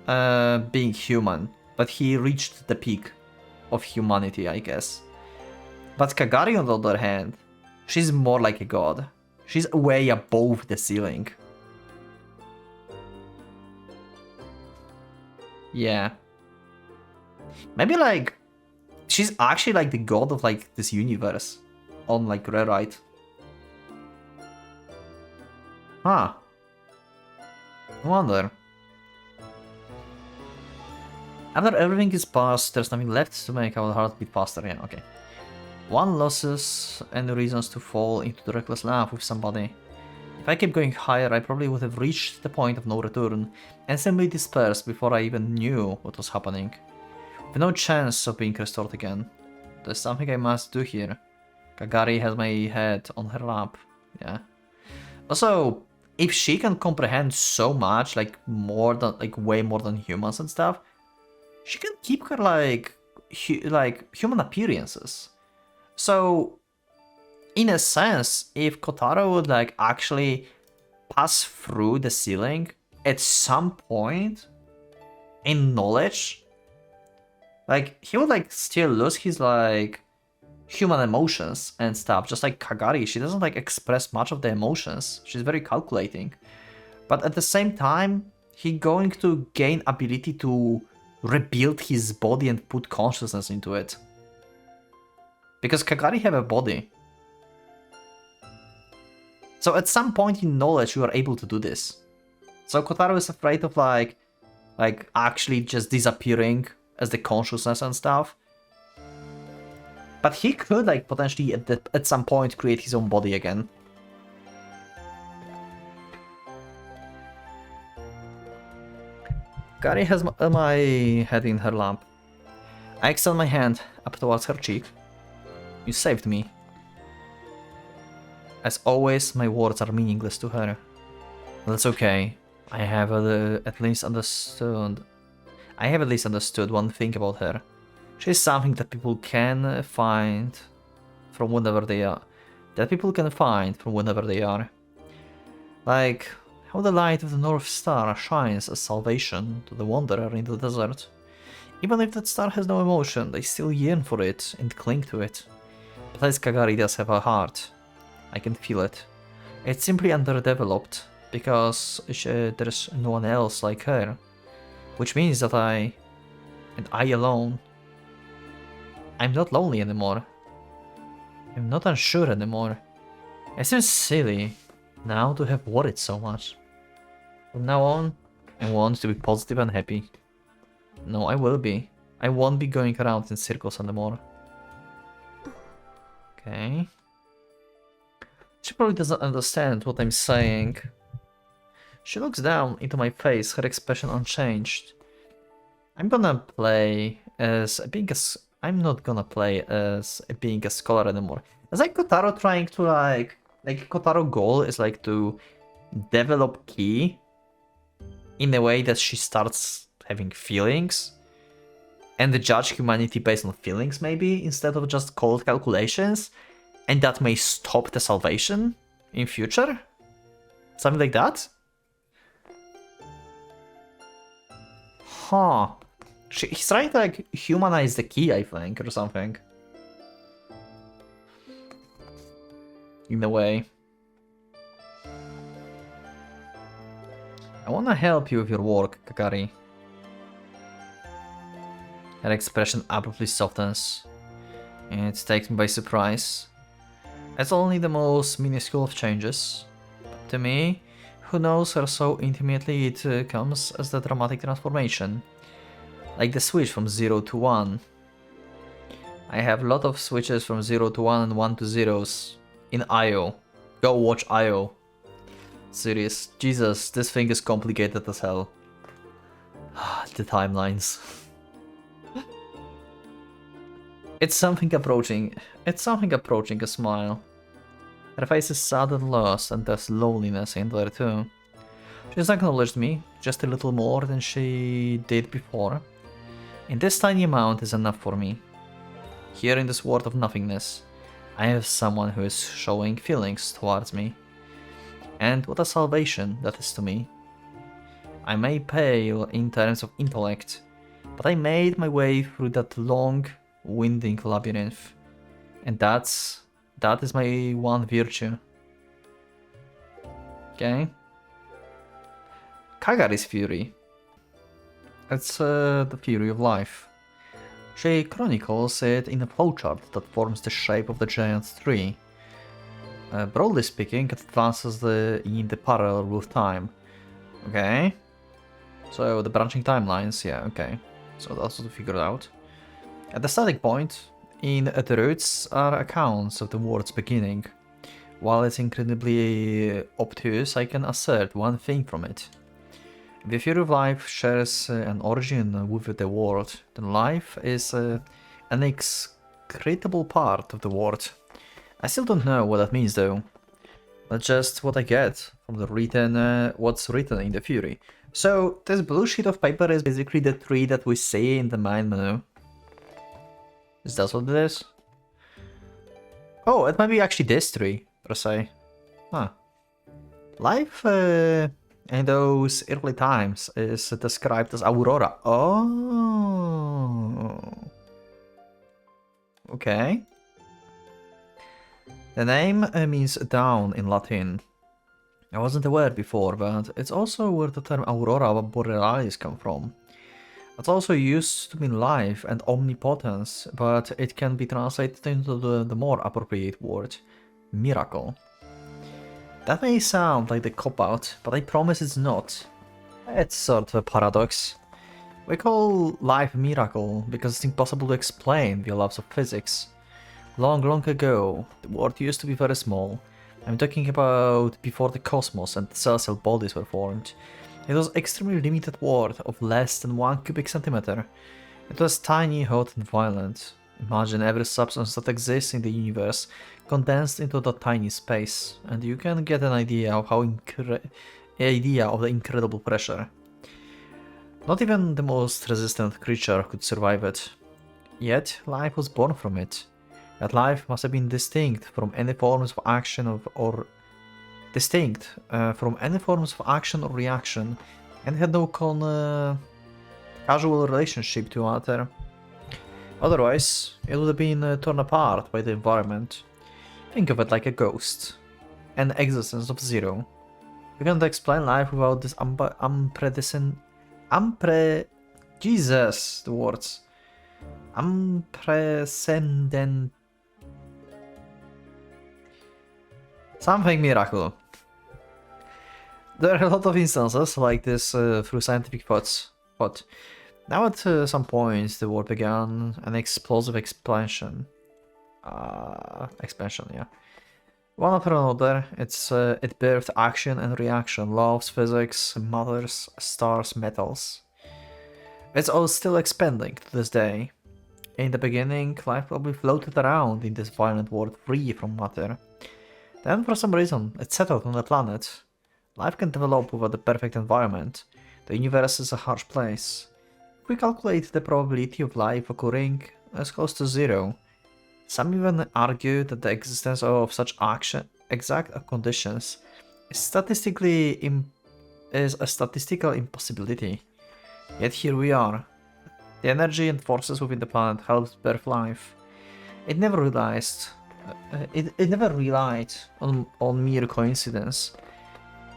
being human. But he reached the peak of humanity, I guess. But Kagari, on the other hand, she's more like a god. She's way above the ceiling. Yeah. Maybe like she's actually like the god of like this universe on like Rewrite. Huh. I wonder. After everything is past, there's nothing left to make our heart beat faster. Yeah, okay. One loses any reasons to fall into the reckless laugh with somebody. If I kept going higher, I probably would have reached the point of no return and simply dispersed before I even knew what was happening. With no chance of being restored again. There's something I must do here. Kagari has my head on her lap. Yeah. Also, if she can comprehend so much, like more than, like way more than humans and stuff, she can keep her like human appearances. So, in a sense, if Kotaro would like actually pass through the ceiling at some point, in knowledge. Like, he would like still lose his like human emotions and stuff, just like Kagari. She doesn't like express much of the emotions. She's very calculating. But at the same time, he going to gain ability to rebuild his body and put consciousness into it. Because Kagari have a body. So at some point in knowledge, you are able to do this. So Kotaro is afraid of like actually just disappearing as the consciousness and stuff. But he could like potentially at some point create his own body again. Kari has my head in her lap. I extend my hand up towards her cheek. You saved me. As always, my words are meaningless to her. That's okay. I have at least understood one thing about her. She's something that people can find from whenever they are. Like how the light of the North Star shines as salvation to the wanderer in the desert. Even if that star has no emotion, they still yearn for it and cling to it. Besides, Kagari does have a heart. I can feel it. It's simply underdeveloped because there's no one else like her. Which means that I alone, I'm not lonely anymore. I'm not unsure anymore. It seems silly now to have worried so much. From now on, I want to be positive and happy. No, I will be. I won't be going around in circles anymore. Okay. She probably doesn't understand what I'm saying. She looks down into my face, her expression unchanged. I'm not gonna play as being a scholar anymore. It's like Kotaro trying to like Kotaro goal is like to develop Ki in a way that she starts having feelings and judge humanity based on feelings maybe instead of just cold calculations, and that may stop the salvation in future? Something like that? Huh. He's trying to like humanize the Ki, I think, or something. In a way. I wanna help you with your work, Kakari. Her expression abruptly softens. It takes me by surprise. It's only the most minuscule of changes. But to me, who knows her so intimately, it comes as the dramatic transformation. Like the switch from 0 to 1. I have a lot of switches from 0 to 1 and 1 to 0s in IO. Go watch IO. Serious. Jesus, this thing is complicated as hell. The timelines. It's something approaching a smile. Her face is sad and lost, and there's loneliness in there too. She's acknowledged me, just a little more than she did before. And this tiny amount is enough for me. Here in this world of nothingness, I have someone who is showing feelings towards me. And what a salvation that is to me. I may pale in terms of intellect, but I made my way through that long, winding labyrinth. And that is my one virtue. Okay? Kagari's fury. It's the fury of life. She chronicles it in a flowchart that forms the shape of the giant tree. Broadly speaking, it advances in the parallel with time. Okay. So the branching timelines, yeah, okay. So that's what we figured out. At the starting point, in the roots are accounts of the world's beginning. While it's incredibly obtuse, I can assert one thing from it. If the fury of life shares an origin with the world, then life is an excretable part of the world. I still don't know what that means though. That's just what I get from the what's written in the fury. So this blue sheet of paper is basically the tree that we see in the main menu. Is that what it is? Oh, it might be actually this tree, per se. Huh. Life in those early times is described as Aurora. Oh. Okay. The name means down in Latin. I wasn't aware before, but it's also where the term Aurora Borealis come from. It's also used to mean life and omnipotence, but it can be translated into the more appropriate word, miracle. That may sound like the cop-out, but I promise it's not. It's sort of a paradox. We call life a miracle because it's impossible to explain via laws of physics. Long ago, the world used to be very small. I'm talking about before the cosmos and the celestial bodies were formed. It was extremely limited world of less than 1 cubic centimeter. It was tiny, hot and violent. Imagine every substance that exists in the universe condensed into that tiny space, and you can get an idea of the incredible pressure. Not even the most resistant creature could survive it. Yet life was born from it. That life must have been distinct from any forms of action or reaction, and had no casual relationship to matter. Otherwise, it would have been torn apart by the environment. Think of it like a ghost, an existence of zero. You can't explain life without this Jesus, the words. Unprecedented. Something miracle. There are a lot of instances like this through scientific thoughts. But now at some point the world began an explosive expansion. Yeah. One after another, it birthed action and reaction, laws, physics, mothers, stars, metals. It's all still expanding to this day. In the beginning, life probably floated around in this violent world free from matter. Then, for some reason, it settled on the planet. Life can develop without the perfect environment. The universe is a harsh place. If we calculate the probability of life occurring as close to zero, some even argue that the existence of such exact conditions is a statistical impossibility. Yet here we are. The energy and forces within the planet helped birth life. It never relied on mere coincidence.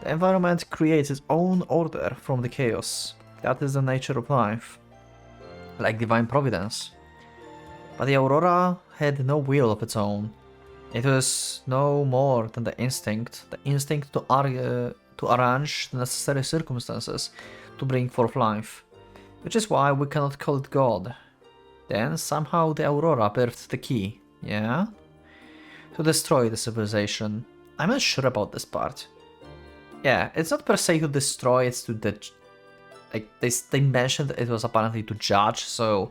The environment creates its own order from the chaos. That is the nature of life, like divine providence. But the Aurora had no will of its own. It was no more than the instinct to arrange the necessary circumstances to bring forth life, which is why we cannot call it God. Then somehow the Aurora birthed the key, yeah? To destroy the civilization. I'm not sure about this part. Yeah, it's not per se to destroy, it's to like they mentioned it was apparently to judge, so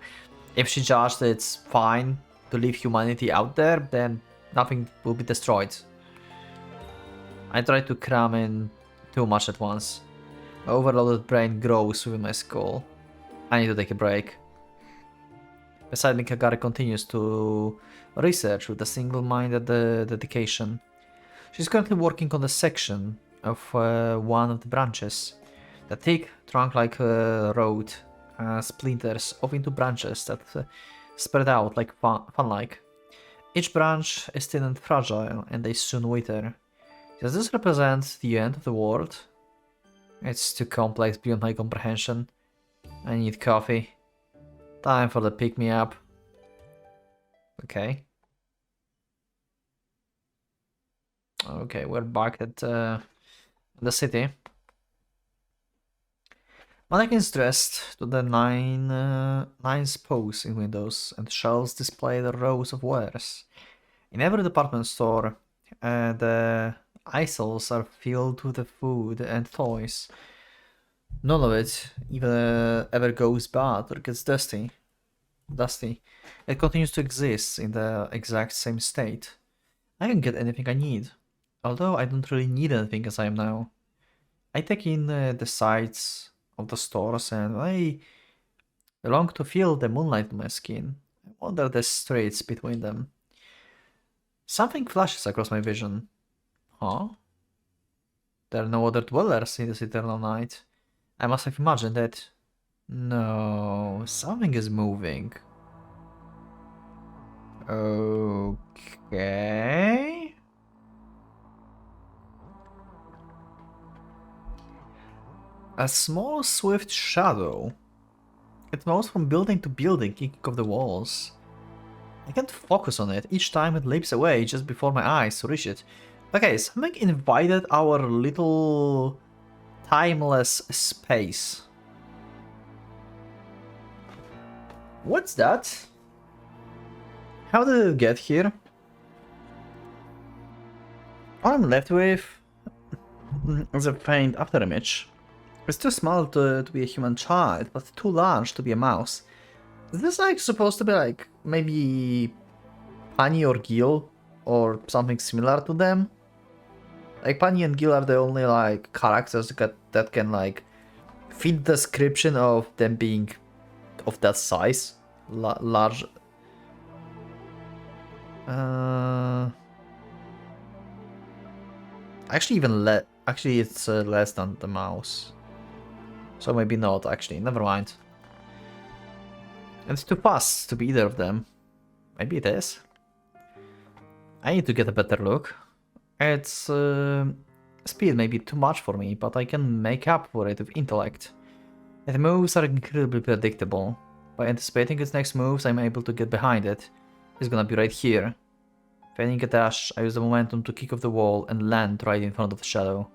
if she judged it's fine to leave humanity out there, then nothing will be destroyed. I tried to cram in too much at once. My overloaded brain grows within my skull. I need to take a break. Beside me, Kagari continues to research with a single-minded dedication. She's currently working on the section of one of the branches. The thick, trunk-like road splinters off into branches that spread out like fan-like. Each branch is thin and fragile, and they soon wither. Does this represent the end of the world? It's too complex beyond my comprehension. I need coffee. Time for the pick-me-up. Okay. Okay, we're back at the city. Mannequins dressed to the nines pose in windows, and shelves display the rows of wares. In every department store, the aisles are filled with the food and toys. None of it even ever goes bad or gets dusty. It continues to exist in the exact same state. I can get anything I need, although I don't really need anything as I am now. I take in the sights of the stores and I long to feel the moonlight on my skin. I wonder the streets between them. Something flashes across my vision. Huh? There are no other dwellers in this eternal night. I must have imagined it. No, something is moving. Okay. A small, swift shadow. It moves from building to building, kicking off the walls. I can't focus on it. Each time it leaps away just before my eyes reach it. Okay, something invaded our little timeless space. What's that? How did it get here? All I'm left with is a faint afterimage. It's too small to be a human child, but too large to be a mouse. Is this like supposed to be like maybe Pani or Gil or something similar to them? Like Pani and Gil are the only like characters that can like fit the description of them being of that size, large. Actually, actually, it's less than the mouse. So maybe not, actually. Never mind. It's too fast to be either of them. Maybe it is. I need to get a better look. Its speed may be too much for me, but I can make up for it with intellect. Its moves are incredibly predictable. By anticipating its next moves, I'm able to get behind it. It's gonna be right here. Feigning a dash, I use the momentum to kick off the wall and land right in front of the shadow.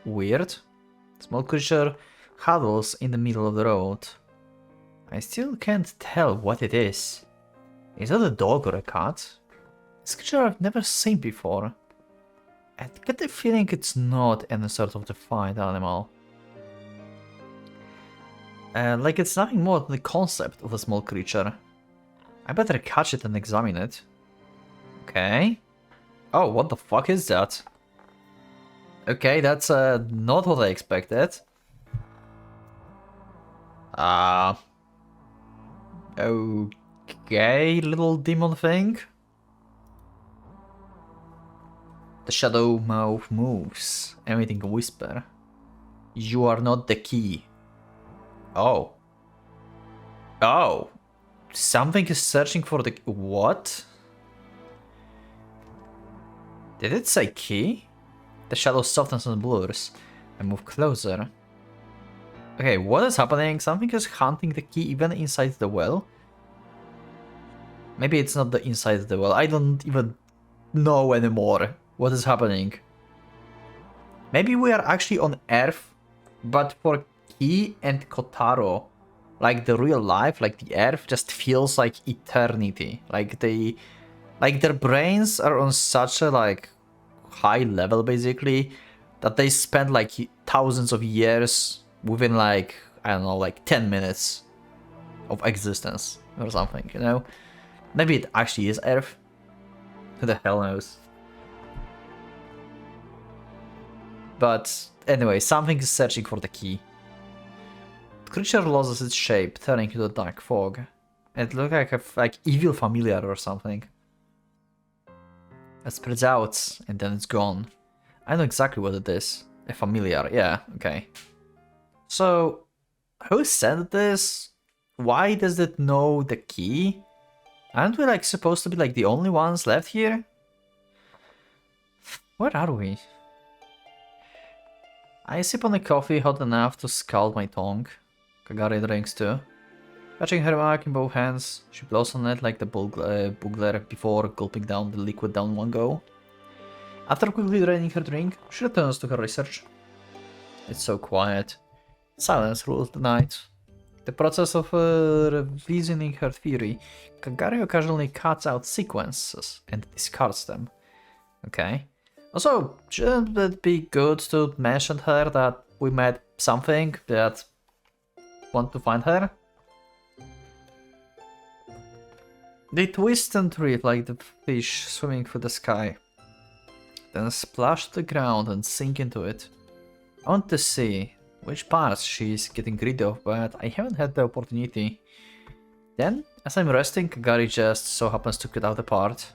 Weird. Small creature huddles in the middle of the road. I still can't tell what it is. Is that a dog or a cat? This creature I've never seen before. I get the feeling it's not any sort of defined animal. Like it's nothing more than the concept of a small creature. I better catch it and examine it. Okay. Oh, what the fuck is that? Okay, that's not what I expected. Okay, little demon thing. The shadow mouth moves, emitting a whisper. You are not the key. Oh. Oh. Something is searching for the... What? Did it say key? The shadow softens and blurs. I move closer. Okay, what is happening? Something is hunting the key even inside the well? Maybe it's not the inside the well. I don't even know anymore what is happening. Maybe we are actually on Earth, but for Key and Kotaro, like the real life, like the Earth, just feels like eternity. Like their brains are on such a like high level basically that they spend like thousands of years within like, I don't know, like 10 minutes of existence or something, you know? Maybe it actually is Earth. Who the hell knows? But anyway, something is searching for the key. The creature loses its shape, turning into a dark fog. It looks like a evil familiar or something. It spreads out and then it's gone. I know exactly what it is. A familiar, yeah, okay. So, who sent this? Why does it know the key? Aren't we like supposed to be like the only ones left here? Where are we? I sip on a coffee hot enough to scald my tongue. Kagari drinks too. Catching her mark in both hands, she blows on it like the bugler before gulping down the liquid down one go. After quickly draining her drink, she returns to her research. It's so quiet. Silence rules the night. The process of revisioning her theory, Kagari occasionally cuts out sequences and discards them. Okay. Also, shouldn't it be good to mention her that we met something that want to find her? They twist and writhe like the fish swimming through the sky, then splash to the ground and sink into it. I want to see which parts she's getting rid of, but I haven't had the opportunity. Then, as I'm resting, Kagari just so happens to cut out a part.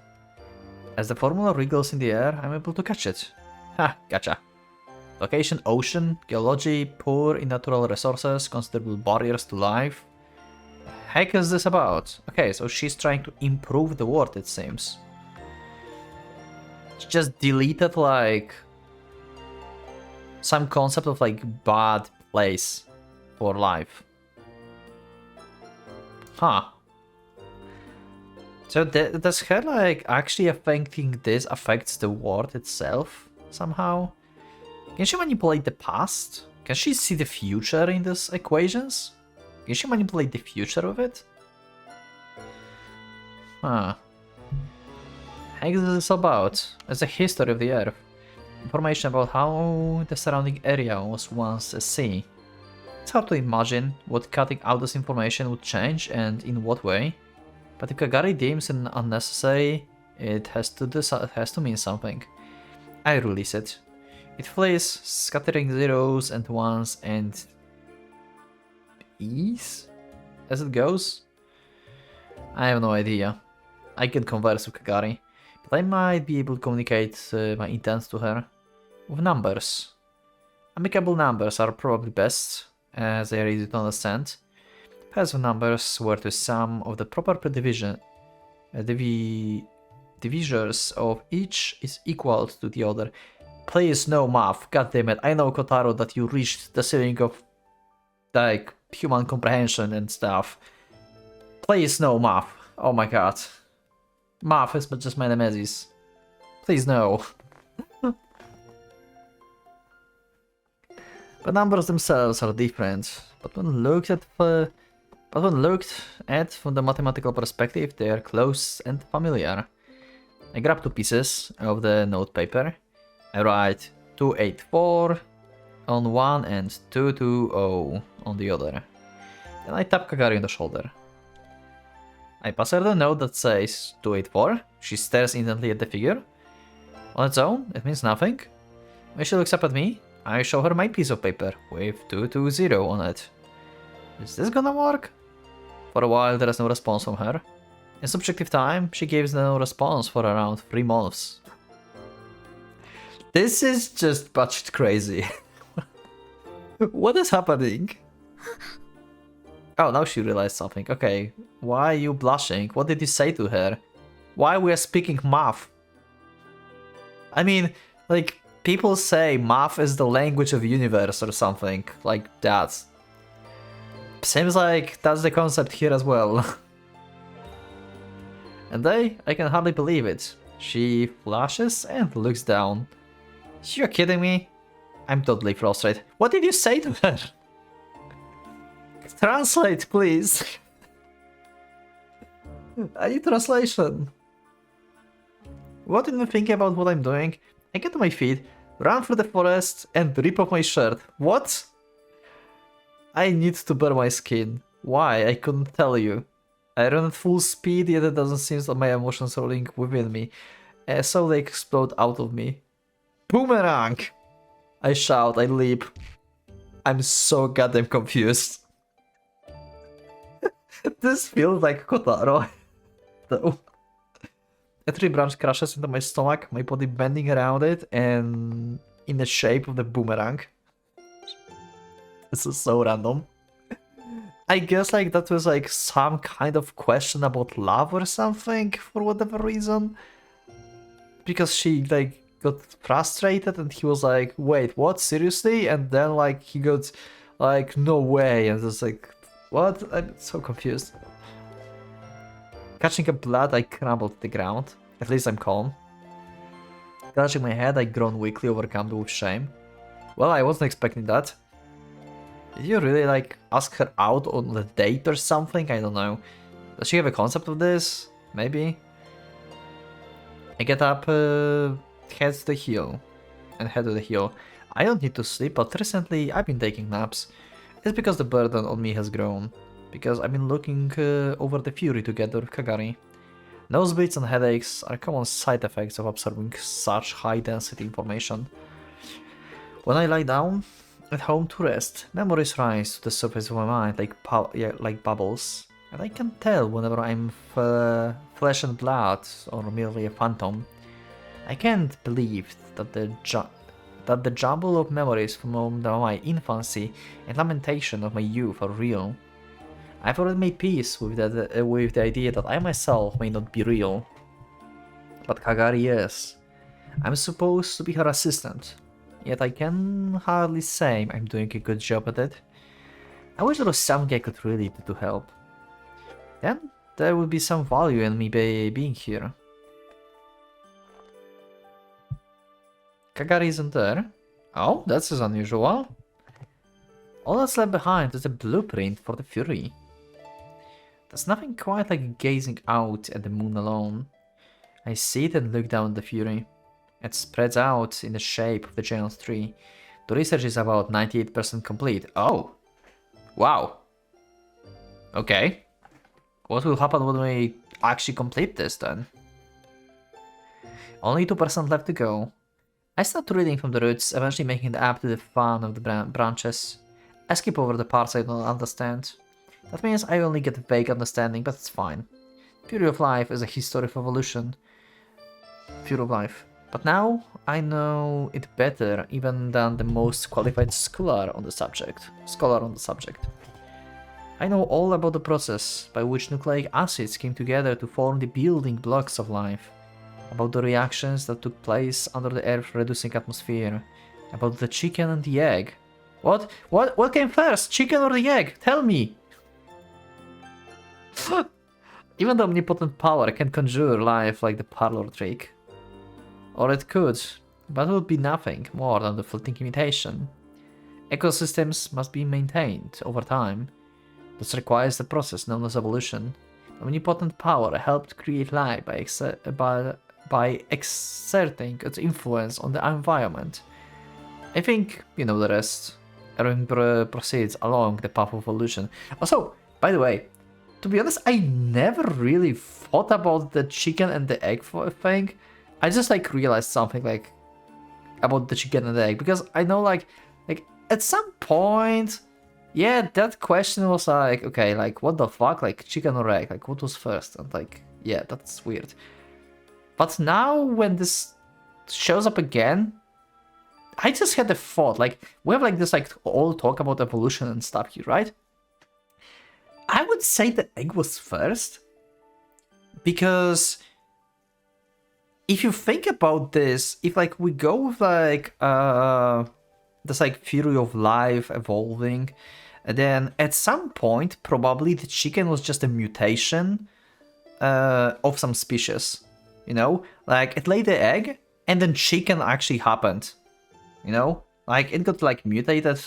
As the formula wriggles in the air, I'm able to catch it. Ha, gotcha. Location, ocean, geology, poor in natural resources, considerable barriers to life. Heck is this about? Okay, so she's trying to improve the world, it seems. She just deleted, like, some concept of, like, bad place for life. Huh. So does her, like, actually thinking this affects the world itself somehow? Can she manipulate the past? Can she see the future in these equations? Can she manipulate the future with it? Huh. What is this about? It's a history of the Earth. Information about how the surrounding area was once a sea. It's hard to imagine what cutting out this information would change and in what way. But if Kagari deems it unnecessary, it has to mean something. I release it. It flees, scattering zeros and ones and e's as it goes. I have no idea. I can converse with Kagari, but I might be able to communicate my intents to her with numbers. Amicable numbers are probably best, as they are easy to understand. Passive numbers where the sum of the proper divisions of each is equal to the other. Please no math, goddammit, I know Kotaro that you reached the ceiling of, like, human comprehension and stuff. Please no math, oh my god. Math is just my nemesis. Please no. The numbers themselves are different, but when looked at from the mathematical perspective, they are close and familiar. I grab two pieces of the notepaper. I write 284 on one and 220 on the other. Then I tap Kagari on the shoulder. I pass her the note that says 284. She stares intently at the figure. On its own, it means nothing. When she looks up at me, I show her my piece of paper with 220 on it. Is this gonna work? For a while there is no response from her. In subjective time, she gives no response for around 3 months. This is just batshit crazy. What is happening? Oh, now she realized something. Okay, why are you blushing? What did you say to her? Why we are speaking math? I mean, like, people say math is the language of the universe or something like that. Seems like that's the concept here as well. And I can hardly believe it. She flashes and looks down. You're kidding me? I'm totally frustrated. What did you say to her? Translate, please. I need translation. What did you think about what I'm doing? I get to my feet, run through the forest, and rip off my shirt. What? I need to bare my skin. Why? I couldn't tell you. I run at full speed, yet it doesn't seem that my emotions are rolling within me. So they explode out of me. Boomerang! I shout, I leap. I'm so goddamn confused. This feels like Kotaro. Though. A tree branch crashes into my stomach, my body bending around it, and in the shape of the boomerang. This is so random. I guess like that was like some kind of question about love or something for whatever reason. Because she like got frustrated and he was like, wait, what, seriously? And then like he got like, no way, and it's like, what? I'm so confused. Catching a blood, I crumbled to the ground. At least I'm calm. Clutching my head, I groan weakly, overcome with shame. Well, I wasn't expecting that. Did you really like ask her out on a date or something? I don't know. Does she have a concept of this? Maybe. I get up, head to the hill. I don't need to sleep, but recently I've been taking naps. It's because the burden on me has grown. Because I've been looking over the fury together with Kagari. Nosebleeds and headaches are common side effects of absorbing such high density information. When I lie down at home to rest, memories rise to the surface of my mind like bubbles. And I can tell whenever I'm flesh and blood or merely a phantom. I can't believe that that the jumble of memories from my infancy and lamentation of my youth are real. I've already made peace with the idea that I myself may not be real. But Kagari is. I'm supposed to be her assistant, yet I can hardly say I'm doing a good job at it. I wish there was something I could really do to help. Then there would be some value in me being here. Kagari isn't there. Oh, that's unusual. All that's left behind is a blueprint for the Fury. There's nothing quite like gazing out at the moon alone. I sit and look down at the Fury. It spreads out in the shape of the giant tree. The research is about 98% complete. Oh! Wow! Okay. What will happen when we actually complete this then? Only 2% left to go. I start reading from the roots, eventually making it up to the fan of the branches. I skip over the parts I don't understand. That means I only get a vague understanding, but it's fine. Fury of Life is a history of evolution. Fury of Life. But now I know it better even than the most qualified scholar on the subject. I know all about the process by which nucleic acids came together to form the building blocks of life. About the reactions that took place under the Earth-reducing atmosphere. About the chicken and the egg. What came first? Chicken or the egg? Tell me! Even the omnipotent power can conjure life like the parlor trick. Or it could, but it would be nothing more than the fleeting imitation. Ecosystems must be maintained over time. This requires the process known as evolution. Omnipotent power helped create life by exerting its influence on the environment. I think you know the rest. Everything proceeds along the path of evolution. Also, by the way, to be honest, I never really thought about the chicken and the egg thing. I just like realized something like about the chicken and the egg, because I know like at some point, yeah, that question was like, okay, like what the fuck, like chicken or egg, like what was first? And like, yeah, that's weird. But now when this shows up again, I just had the thought, like we have like this like all talk about evolution and stuff here, right? I would say the egg was first, because if you think about this, if like we go with like this like theory of life evolving, then at some point probably the chicken was just a mutation of some species, you know, like it laid the egg and then chicken actually happened, you know, like it got like mutated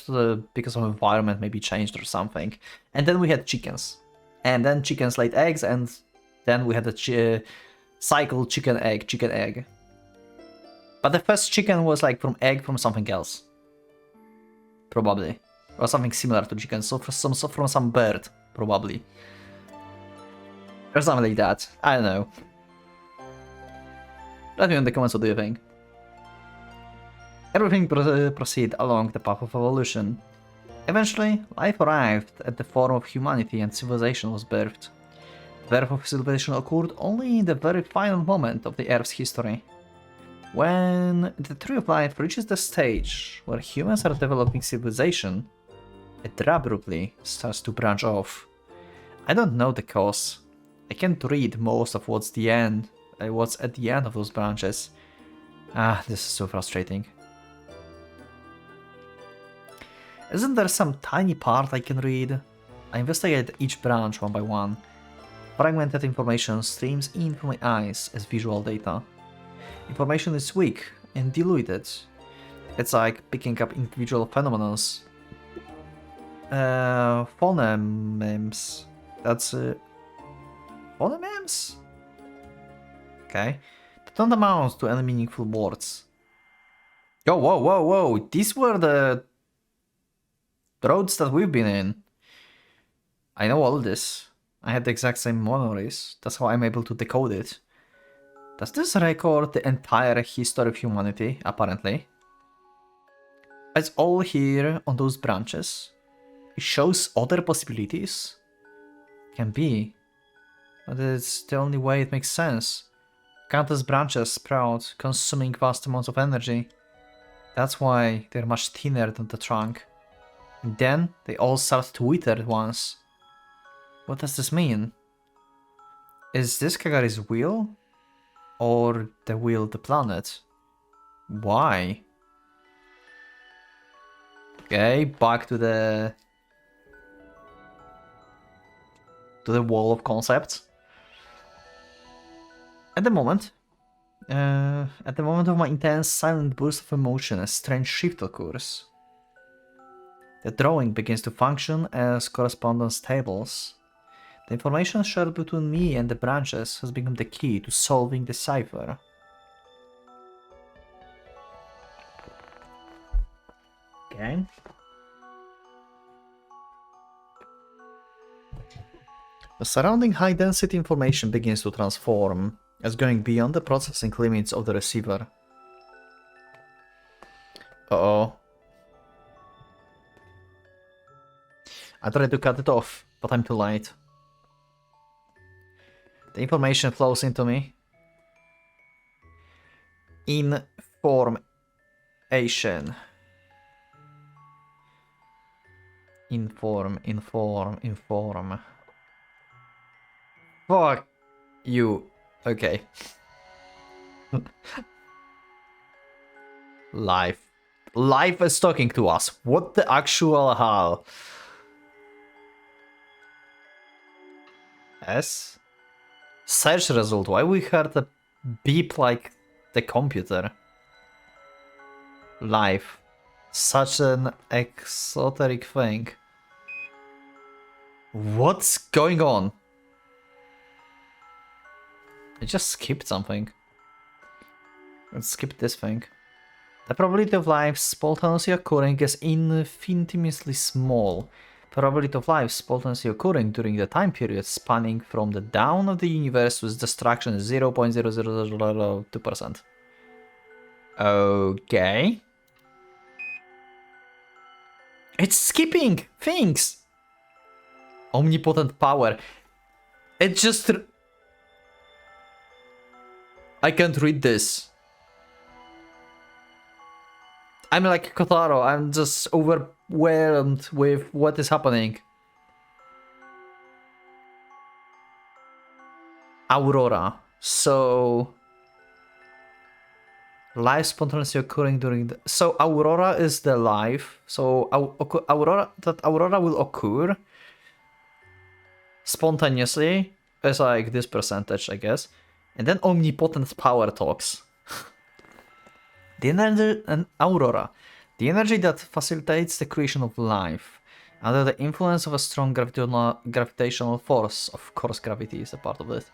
because of environment maybe changed or something, and then we had chickens, and then chickens laid eggs, and then we had the cycle chicken egg. But the first chicken was like from egg from something else, probably, or something similar to chicken, so from some bird probably, or something like that. I don't know. Let me know in the comments what do you think. Everything proceeded along the path of evolution. Eventually, life arrived at the form of humanity and civilization was birthed. The birth of civilization occurred only in the very final moment of the Earth's history. When the tree of life reaches the stage where humans are developing civilization, it abruptly starts to branch off. I don't know the cause. I can't read most of what's at the end of those branches. Ah, this is so frustrating. Isn't there some tiny part I can read? I investigate each branch one by one. Fragmented information streams in from my eyes as visual data. Information is weak and diluted. It's like picking up individual phenomena. Phonemes. That's phonemes? Okay. That don't amount to any meaningful words. Yo, whoa. These were the roads that we've been in. I know all this. I had the exact same memories. That's how I'm able to decode it. Does this record the entire history of humanity, apparently? It's all here on those branches. It shows other possibilities. Can be. But it's the only way it makes sense. Countless branches sprout, consuming vast amounts of energy. That's why they're much thinner than the trunk. And then they all start to wither at once. What does this mean? Is this Kagari's will? Or the will of the planet? Why? Okay, back to the wall of concepts. At the moment of my intense silent burst of emotion, a strange shift occurs. The drawing begins to function as correspondence tables. The information shared between me and the branches has become the key to solving the cipher. Okay. The surrounding high-density information begins to transform, as going beyond the processing limits of the receiver. Uh-oh. I tried to cut it off, but I'm too late. The information flows into me. Information. Inform. Fuck you. Okay. Life. Life is talking to us. What the actual hell? S? Search result. Why we heard a beep like the computer? Life. Such an exoteric thing. What's going on? I just skipped something. Let's skip this thing. The probability of life spontaneously occurring is infinitesimally small. Probability of life spontaneously occurring during the time period spanning from the dawn of the universe with destruction is 0.0002%. Okay. It's skipping things! Omnipotent power. It just... I can't read this. I'm like Kotaro, I'm just overwhelmed with what is happening. Aurora. So... life spontaneously occurring during the... So Aurora is the life. So Aurora will occur spontaneously. It's like this percentage, I guess. And then omnipotent power talks. The energy and Aurora. The energy that facilitates the creation of life. Under the influence of a strong gravitational force. Of course, gravity is a part of it.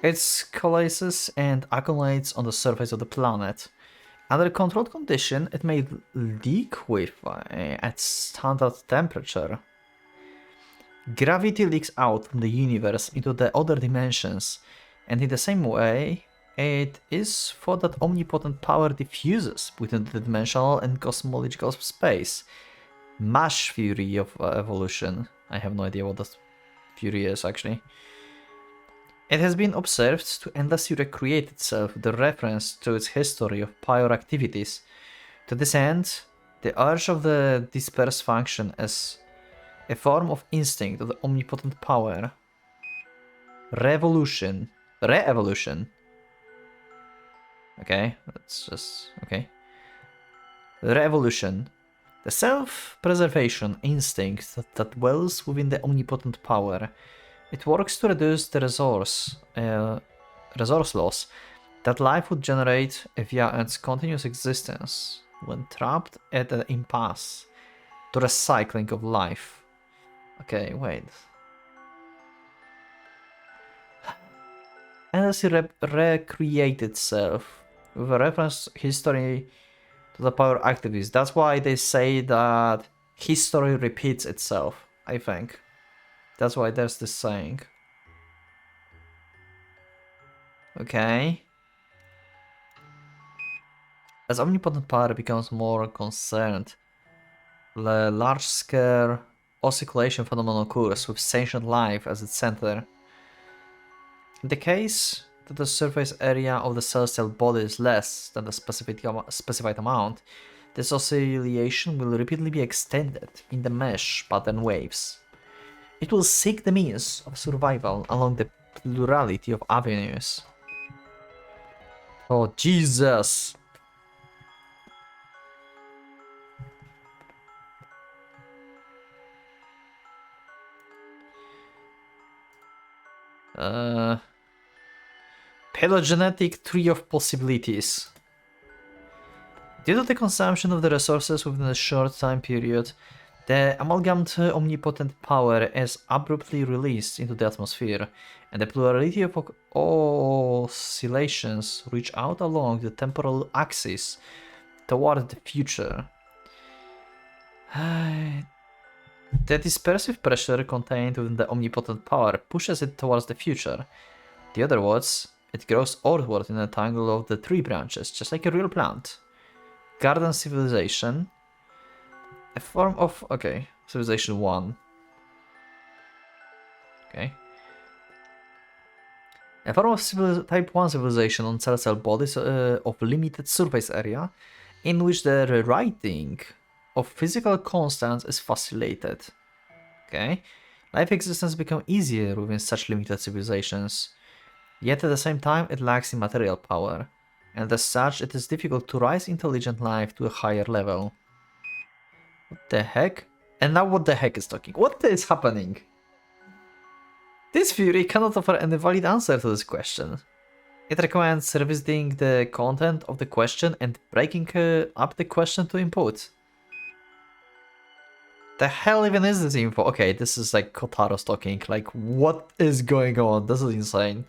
It coalesces and accumulates on the surface of the planet. Under a controlled condition, it may liquefy at standard temperature. Gravity leaks out from the universe into the other dimensions, and in the same way, it is thought that omnipotent power diffuses within the dimensional and cosmological space. Mass theory of evolution. I have no idea what that theory is, actually. It has been observed to endlessly recreate itself with the reference to its history of prior activities. To this end, the urge of the dispersed function as a form of instinct of the omnipotent power. Re-evolution. Okay, that's just... okay. Re-evolution. The self-preservation instinct that dwells within the omnipotent power. It works to reduce the resource loss that life would generate via its continuous existence when trapped at an impasse to recycling of life. Okay, wait. Endlessly recreate itself with a reference history to the power activities. That's why they say that history repeats itself, I think. That's why there's this saying. Okay. As omnipotent power becomes more concerned, the large-scale oscillation phenomenon occurs with sentient life as its center. In the case that the surface area of the celestial body is less than the specified amount, This oscillation will repeatedly be extended in the mesh pattern waves. It will seek the means of survival along the plurality of avenues. Oh, Jesus! Phylogenetic tree of possibilities. Due to the consumption of the resources within a short time period, the amalgamed omnipotent power is abruptly released into the atmosphere, and the plurality of oscillations reach out along the temporal axis toward the future. The dispersive pressure contained within the omnipotent power pushes it towards the future. In other words, it grows outward in a tangle of the tree branches, just like a real plant. Garden civilization. A form of... okay, civilization 1. Okay. A form of type 1 civilization on cell bodies of limited surface area, in which the rewriting of physical constants is facilitated. Okay. Life existence becomes easier within such limited civilizations. Yet at the same time it lacks in material power, and as such it is difficult to raise intelligent life to a higher level. What the heck? And now what the heck is talking? What is happening? This theory cannot offer any valid answer to this question. It recommends revisiting the content of the question and breaking up the question to input. The hell even is this info? Okay, this is like Kotaro's talking. Like, what is going on? This is insane.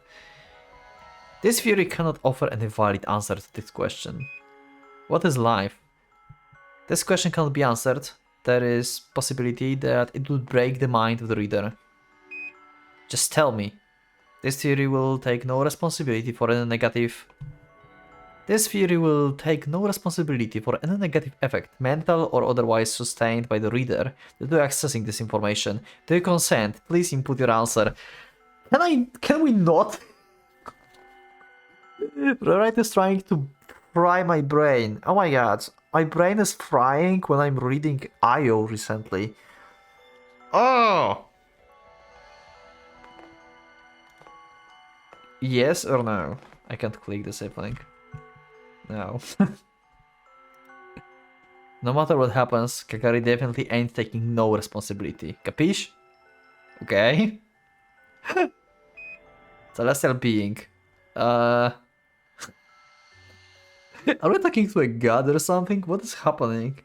This theory cannot offer any valid answer to this question. What is life? This question cannot be answered. There is possibility that it would break the mind of the reader. Just tell me. This theory will take no responsibility for any negative... This theory will take no responsibility for any negative effect, mental or otherwise, sustained by the reader due to accessing this information. Do you consent? Please input your answer. Can we not? Right is trying to fry my brain. Oh my god. My brain is frying when I'm reading IO recently. Oh! Yes or no? I can't click the save link. No. No matter what happens, Kakari definitely ain't taking no responsibility. Capiche? Okay. Celestial being. Are we talking to a god or something? What is happening?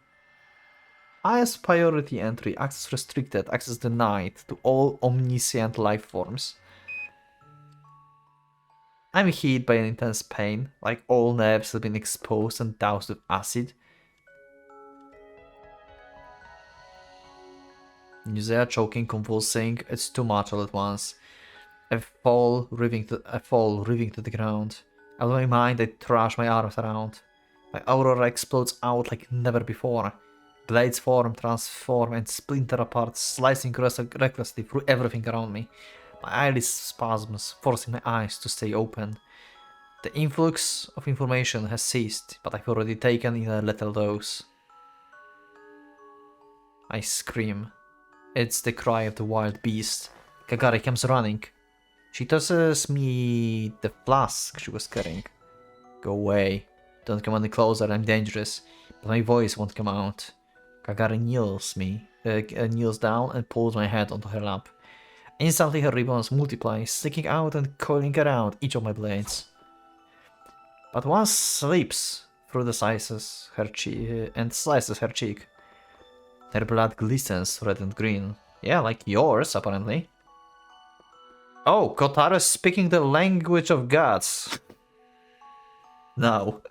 Highest priority entry. Access restricted. Access denied to all omniscient life forms. I'm hit by an intense pain, like all nerves have been exposed and doused with acid. Nausea, choking, convulsing, it's too much all at once. I fall, riving to the ground. Out of my mind, I thrash my arms around. My aurora explodes out like never before. Blades form, transform, and splinter apart, slicing recklessly through everything around me. My eyelid spasms, forcing my eyes to stay open. The influx of information has ceased, but I've already taken in a lethal dose. I scream. It's the cry of the wild beast. Kagari comes running. She tosses me the flask she was carrying. Go away. Don't come any closer, I'm dangerous. But my voice won't come out. Kagari kneels down and pulls my head onto her lap. Instantly her ribbons multiply, sticking out and coiling around each of my blades. But one slips through the slices her cheek. Her blood glistens red and green. Yeah, like yours, apparently. Oh, Kotaro is speaking the language of gods. No.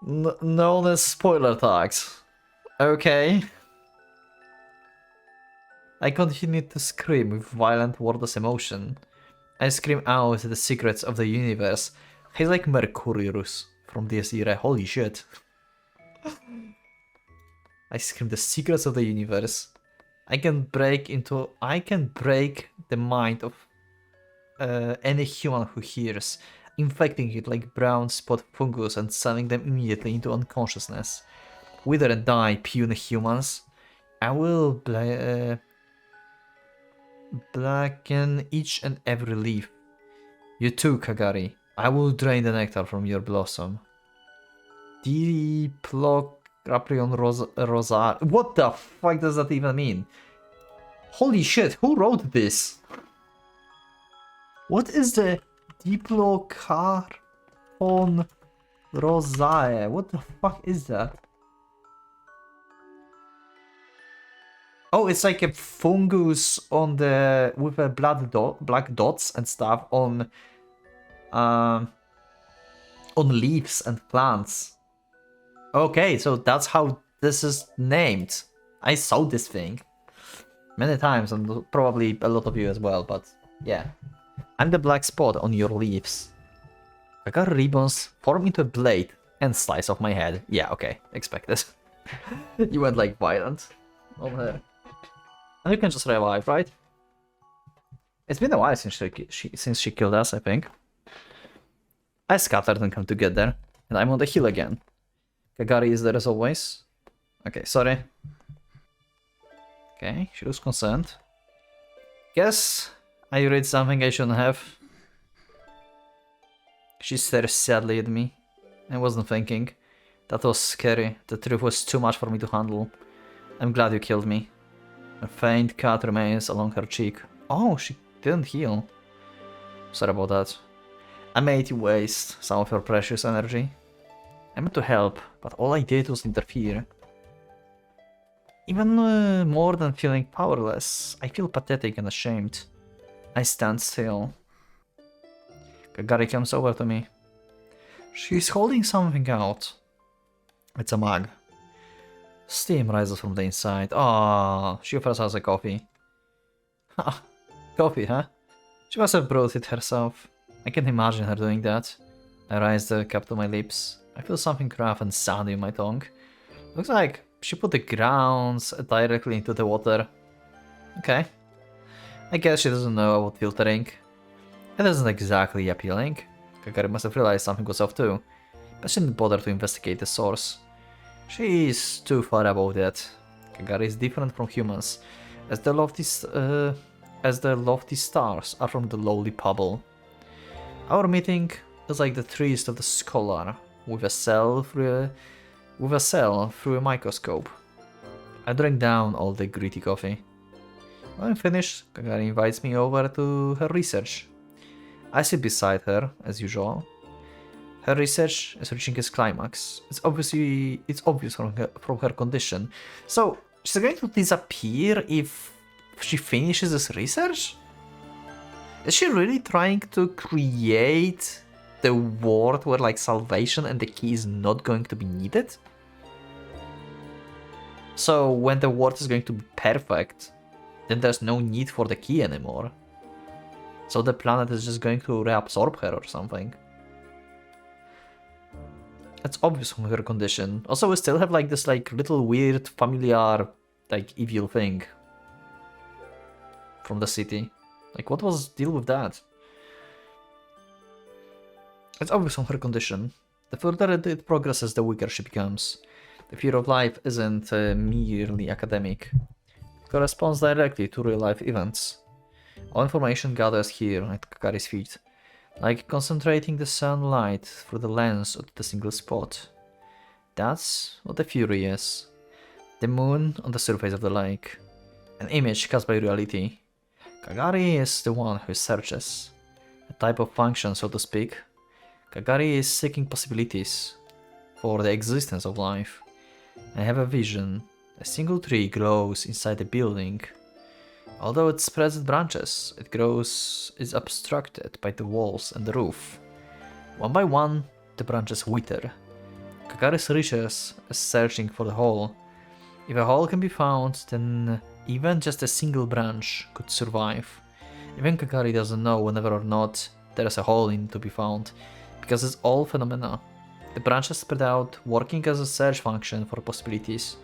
Known as spoiler tags. Okay. I continue to scream with violent wordless emotion. I scream out the secrets of the universe. He's like Mercurius from this era, holy shit. I scream the secrets of the universe. I can break the mind of any human who hears. infecting it like brown spot fungus and sending them immediately into unconsciousness. Wither and die, puny humans. I will blacken each and every leaf. You too, Kagari. I will drain the nectar from your blossom. Diplocaprion Rosar. What the fuck does that even mean? Holy shit, who wrote this? What is the Diplocarpon rosae? What the fuck is that? Oh, it's like a fungus on the with a black dots and stuff on leaves and plants. Okay, so that's how this is named. I saw this thing many times, and probably a lot of you as well, but yeah. I'm the black spot on your leaves. I got ribbons, form into a blade, and slice off my head. Yeah, okay, expect this. You went like violent on her. And you can just revive, right? It's been a while since she killed us, I think. I scattered and come together, and I'm on the hill again. Kagari is there as always. Okay, sorry. Okay, she looks concerned. Guess I read something I shouldn't have. She stares sadly at me. I wasn't thinking. That was scary. The truth was too much for me to handle. I'm glad you killed me. A faint cut remains along her cheek. Oh, she didn't heal. Sorry about that. I made you waste some of your precious energy. I meant to help, but all I did was interfere. Even more than feeling powerless, I feel pathetic and ashamed. I stand still. Kagari comes over to me. She's holding something out. It's a mug. Steam rises from the inside. Ah, she offers us a coffee. Ha, coffee, huh? She must have brought it herself. I can't imagine her doing that. I raise the cup to my lips. I feel something rough and sandy in my tongue. Looks like she put the grounds directly into the water. Okay. I guess she doesn't know about filtering. It isn't exactly appealing. Kagari must have realized something was off too, but she didn't bother to investigate the source. She is too far above that. Kagari is different from humans, as the lofty stars are from the lowly pebble. Our meeting is like the tryst of the scholar, with a cell through a microscope. I drank down all the gritty coffee. When I'm finished, Kagari invites me over to her research. I sit beside her, as usual. Her research is reaching its climax. It's obvious from her condition. So, she's going to disappear if she finishes this research? Is she really trying to create the world where like salvation and the key is not going to be needed? So when the world is going to be perfect, then there's no need for the key anymore. So the planet is just going to reabsorb her or something. It's obvious from her condition. Also, we still have like this like little weird familiar like evil thing from the city. Like, what was the deal with that? It's obvious from her condition. The further it progresses, the weaker she becomes. The fear of life isn't merely academic. It corresponds directly to real-life events. All information gathers here at Kagari's feet, like concentrating the sunlight through the lens of the single spot. That's what the fury is. The moon on the surface of the lake. An image cast by reality. Kagari is the one who searches. A type of function, so to speak. Kagari is seeking possibilities for the existence of life. I have a vision. A single tree grows inside the building. Although it spreads its branches, is obstructed by the walls and the roof. One by one, the branches wither. Kagari's research is searching for the hole. If a hole can be found, then even just a single branch could survive. Even Kagari doesn't know whether or not there is a hole in to be found, because it's all phenomena. The branches spread out, working as a search function for possibilities.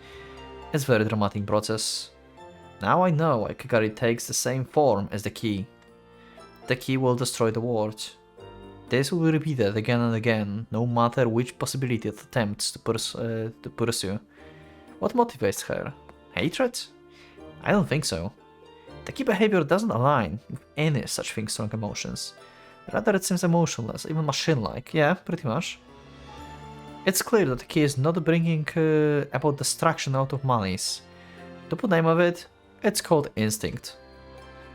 It's a very dramatic process. Now I know why Kagari takes the same form as the key. The key will destroy the world. This will be repeated again and again, no matter which possibility it attempts to pursue. What motivates her? Hatred? I don't think so. The key behavior doesn't align with any such thing strong emotions. Rather, it seems emotionless, even machine-like. Yeah, pretty much. It's clear that the key is not bringing about destruction out of malice. To put the name of it, it's called instinct.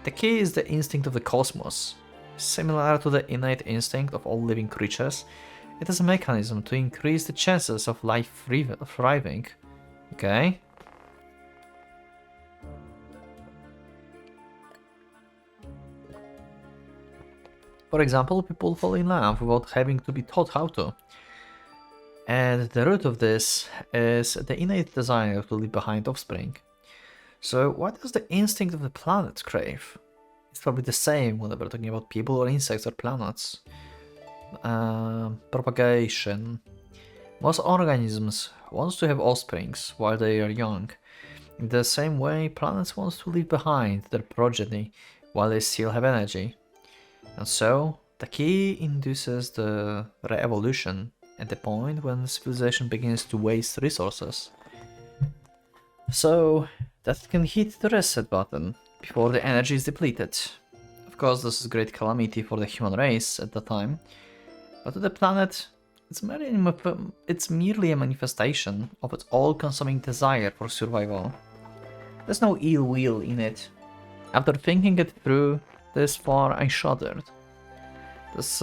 The key is the instinct of the cosmos. Similar to the innate instinct of all living creatures, it is a mechanism to increase the chances of life thriving. Okay. For example, people fall in love without having to be taught how to. And the root of this is the innate desire to leave behind offspring. So what does the instinct of the planet crave? It's probably the same whether we're talking about people or insects or planets. Propagation. Most organisms want to have offsprings while they are young. In the same way, planets want to leave behind their progeny while they still have energy. And so, the key induces the re-evolution at the point when civilization begins to waste resources. So that it can hit the reset button before the energy is depleted. Of course, this is a great calamity for the human race at the time, but to the planet, it's merely a manifestation of its all-consuming desire for survival. There's no ill will in it. After thinking it through this far, I shuddered. This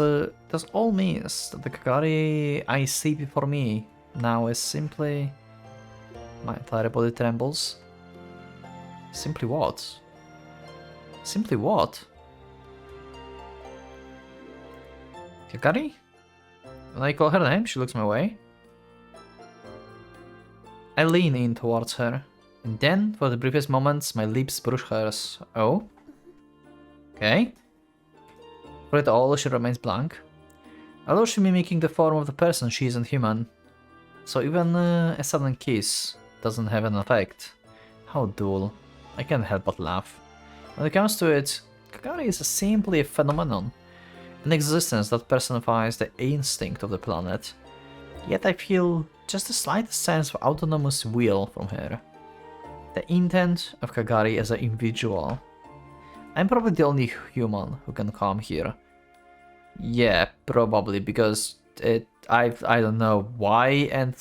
all means that the Kagari I see before me now is simply... My entire body trembles. Simply what? Simply what? Kagari? When I call her name, she looks my way. I lean in towards her, and then, for the briefest moments, my lips brush hers. Oh? Okay. For it all, she remains blank. Although she mimicking the form of the person, she isn't human. So even a sudden kiss doesn't have an effect. How dull. I can't help but laugh. When it comes to it, Kagari is simply a phenomenon. An existence that personifies the instinct of the planet. Yet I feel just the slightest sense of autonomous will from her. The intent of Kagari as an individual. I'm probably the only human who can come here. Yeah, probably, because I don't know why and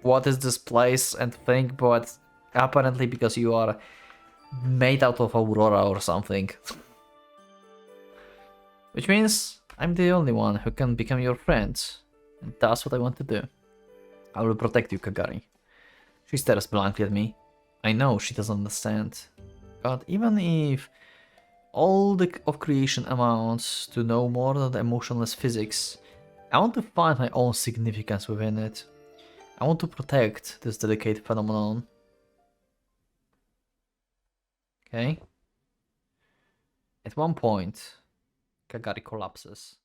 what is this place and thing, but apparently because you are made out of Aurora or something. Which means I'm the only one who can become your friend, and that's what I want to do. I will protect you, Kagari. She stares blankly at me. I know she doesn't understand, but even if all of creation amounts to no more than the emotionless physics, I want to find my own significance within it. I want to protect this delicate phenomenon. Okay. At one point, Kagari collapses.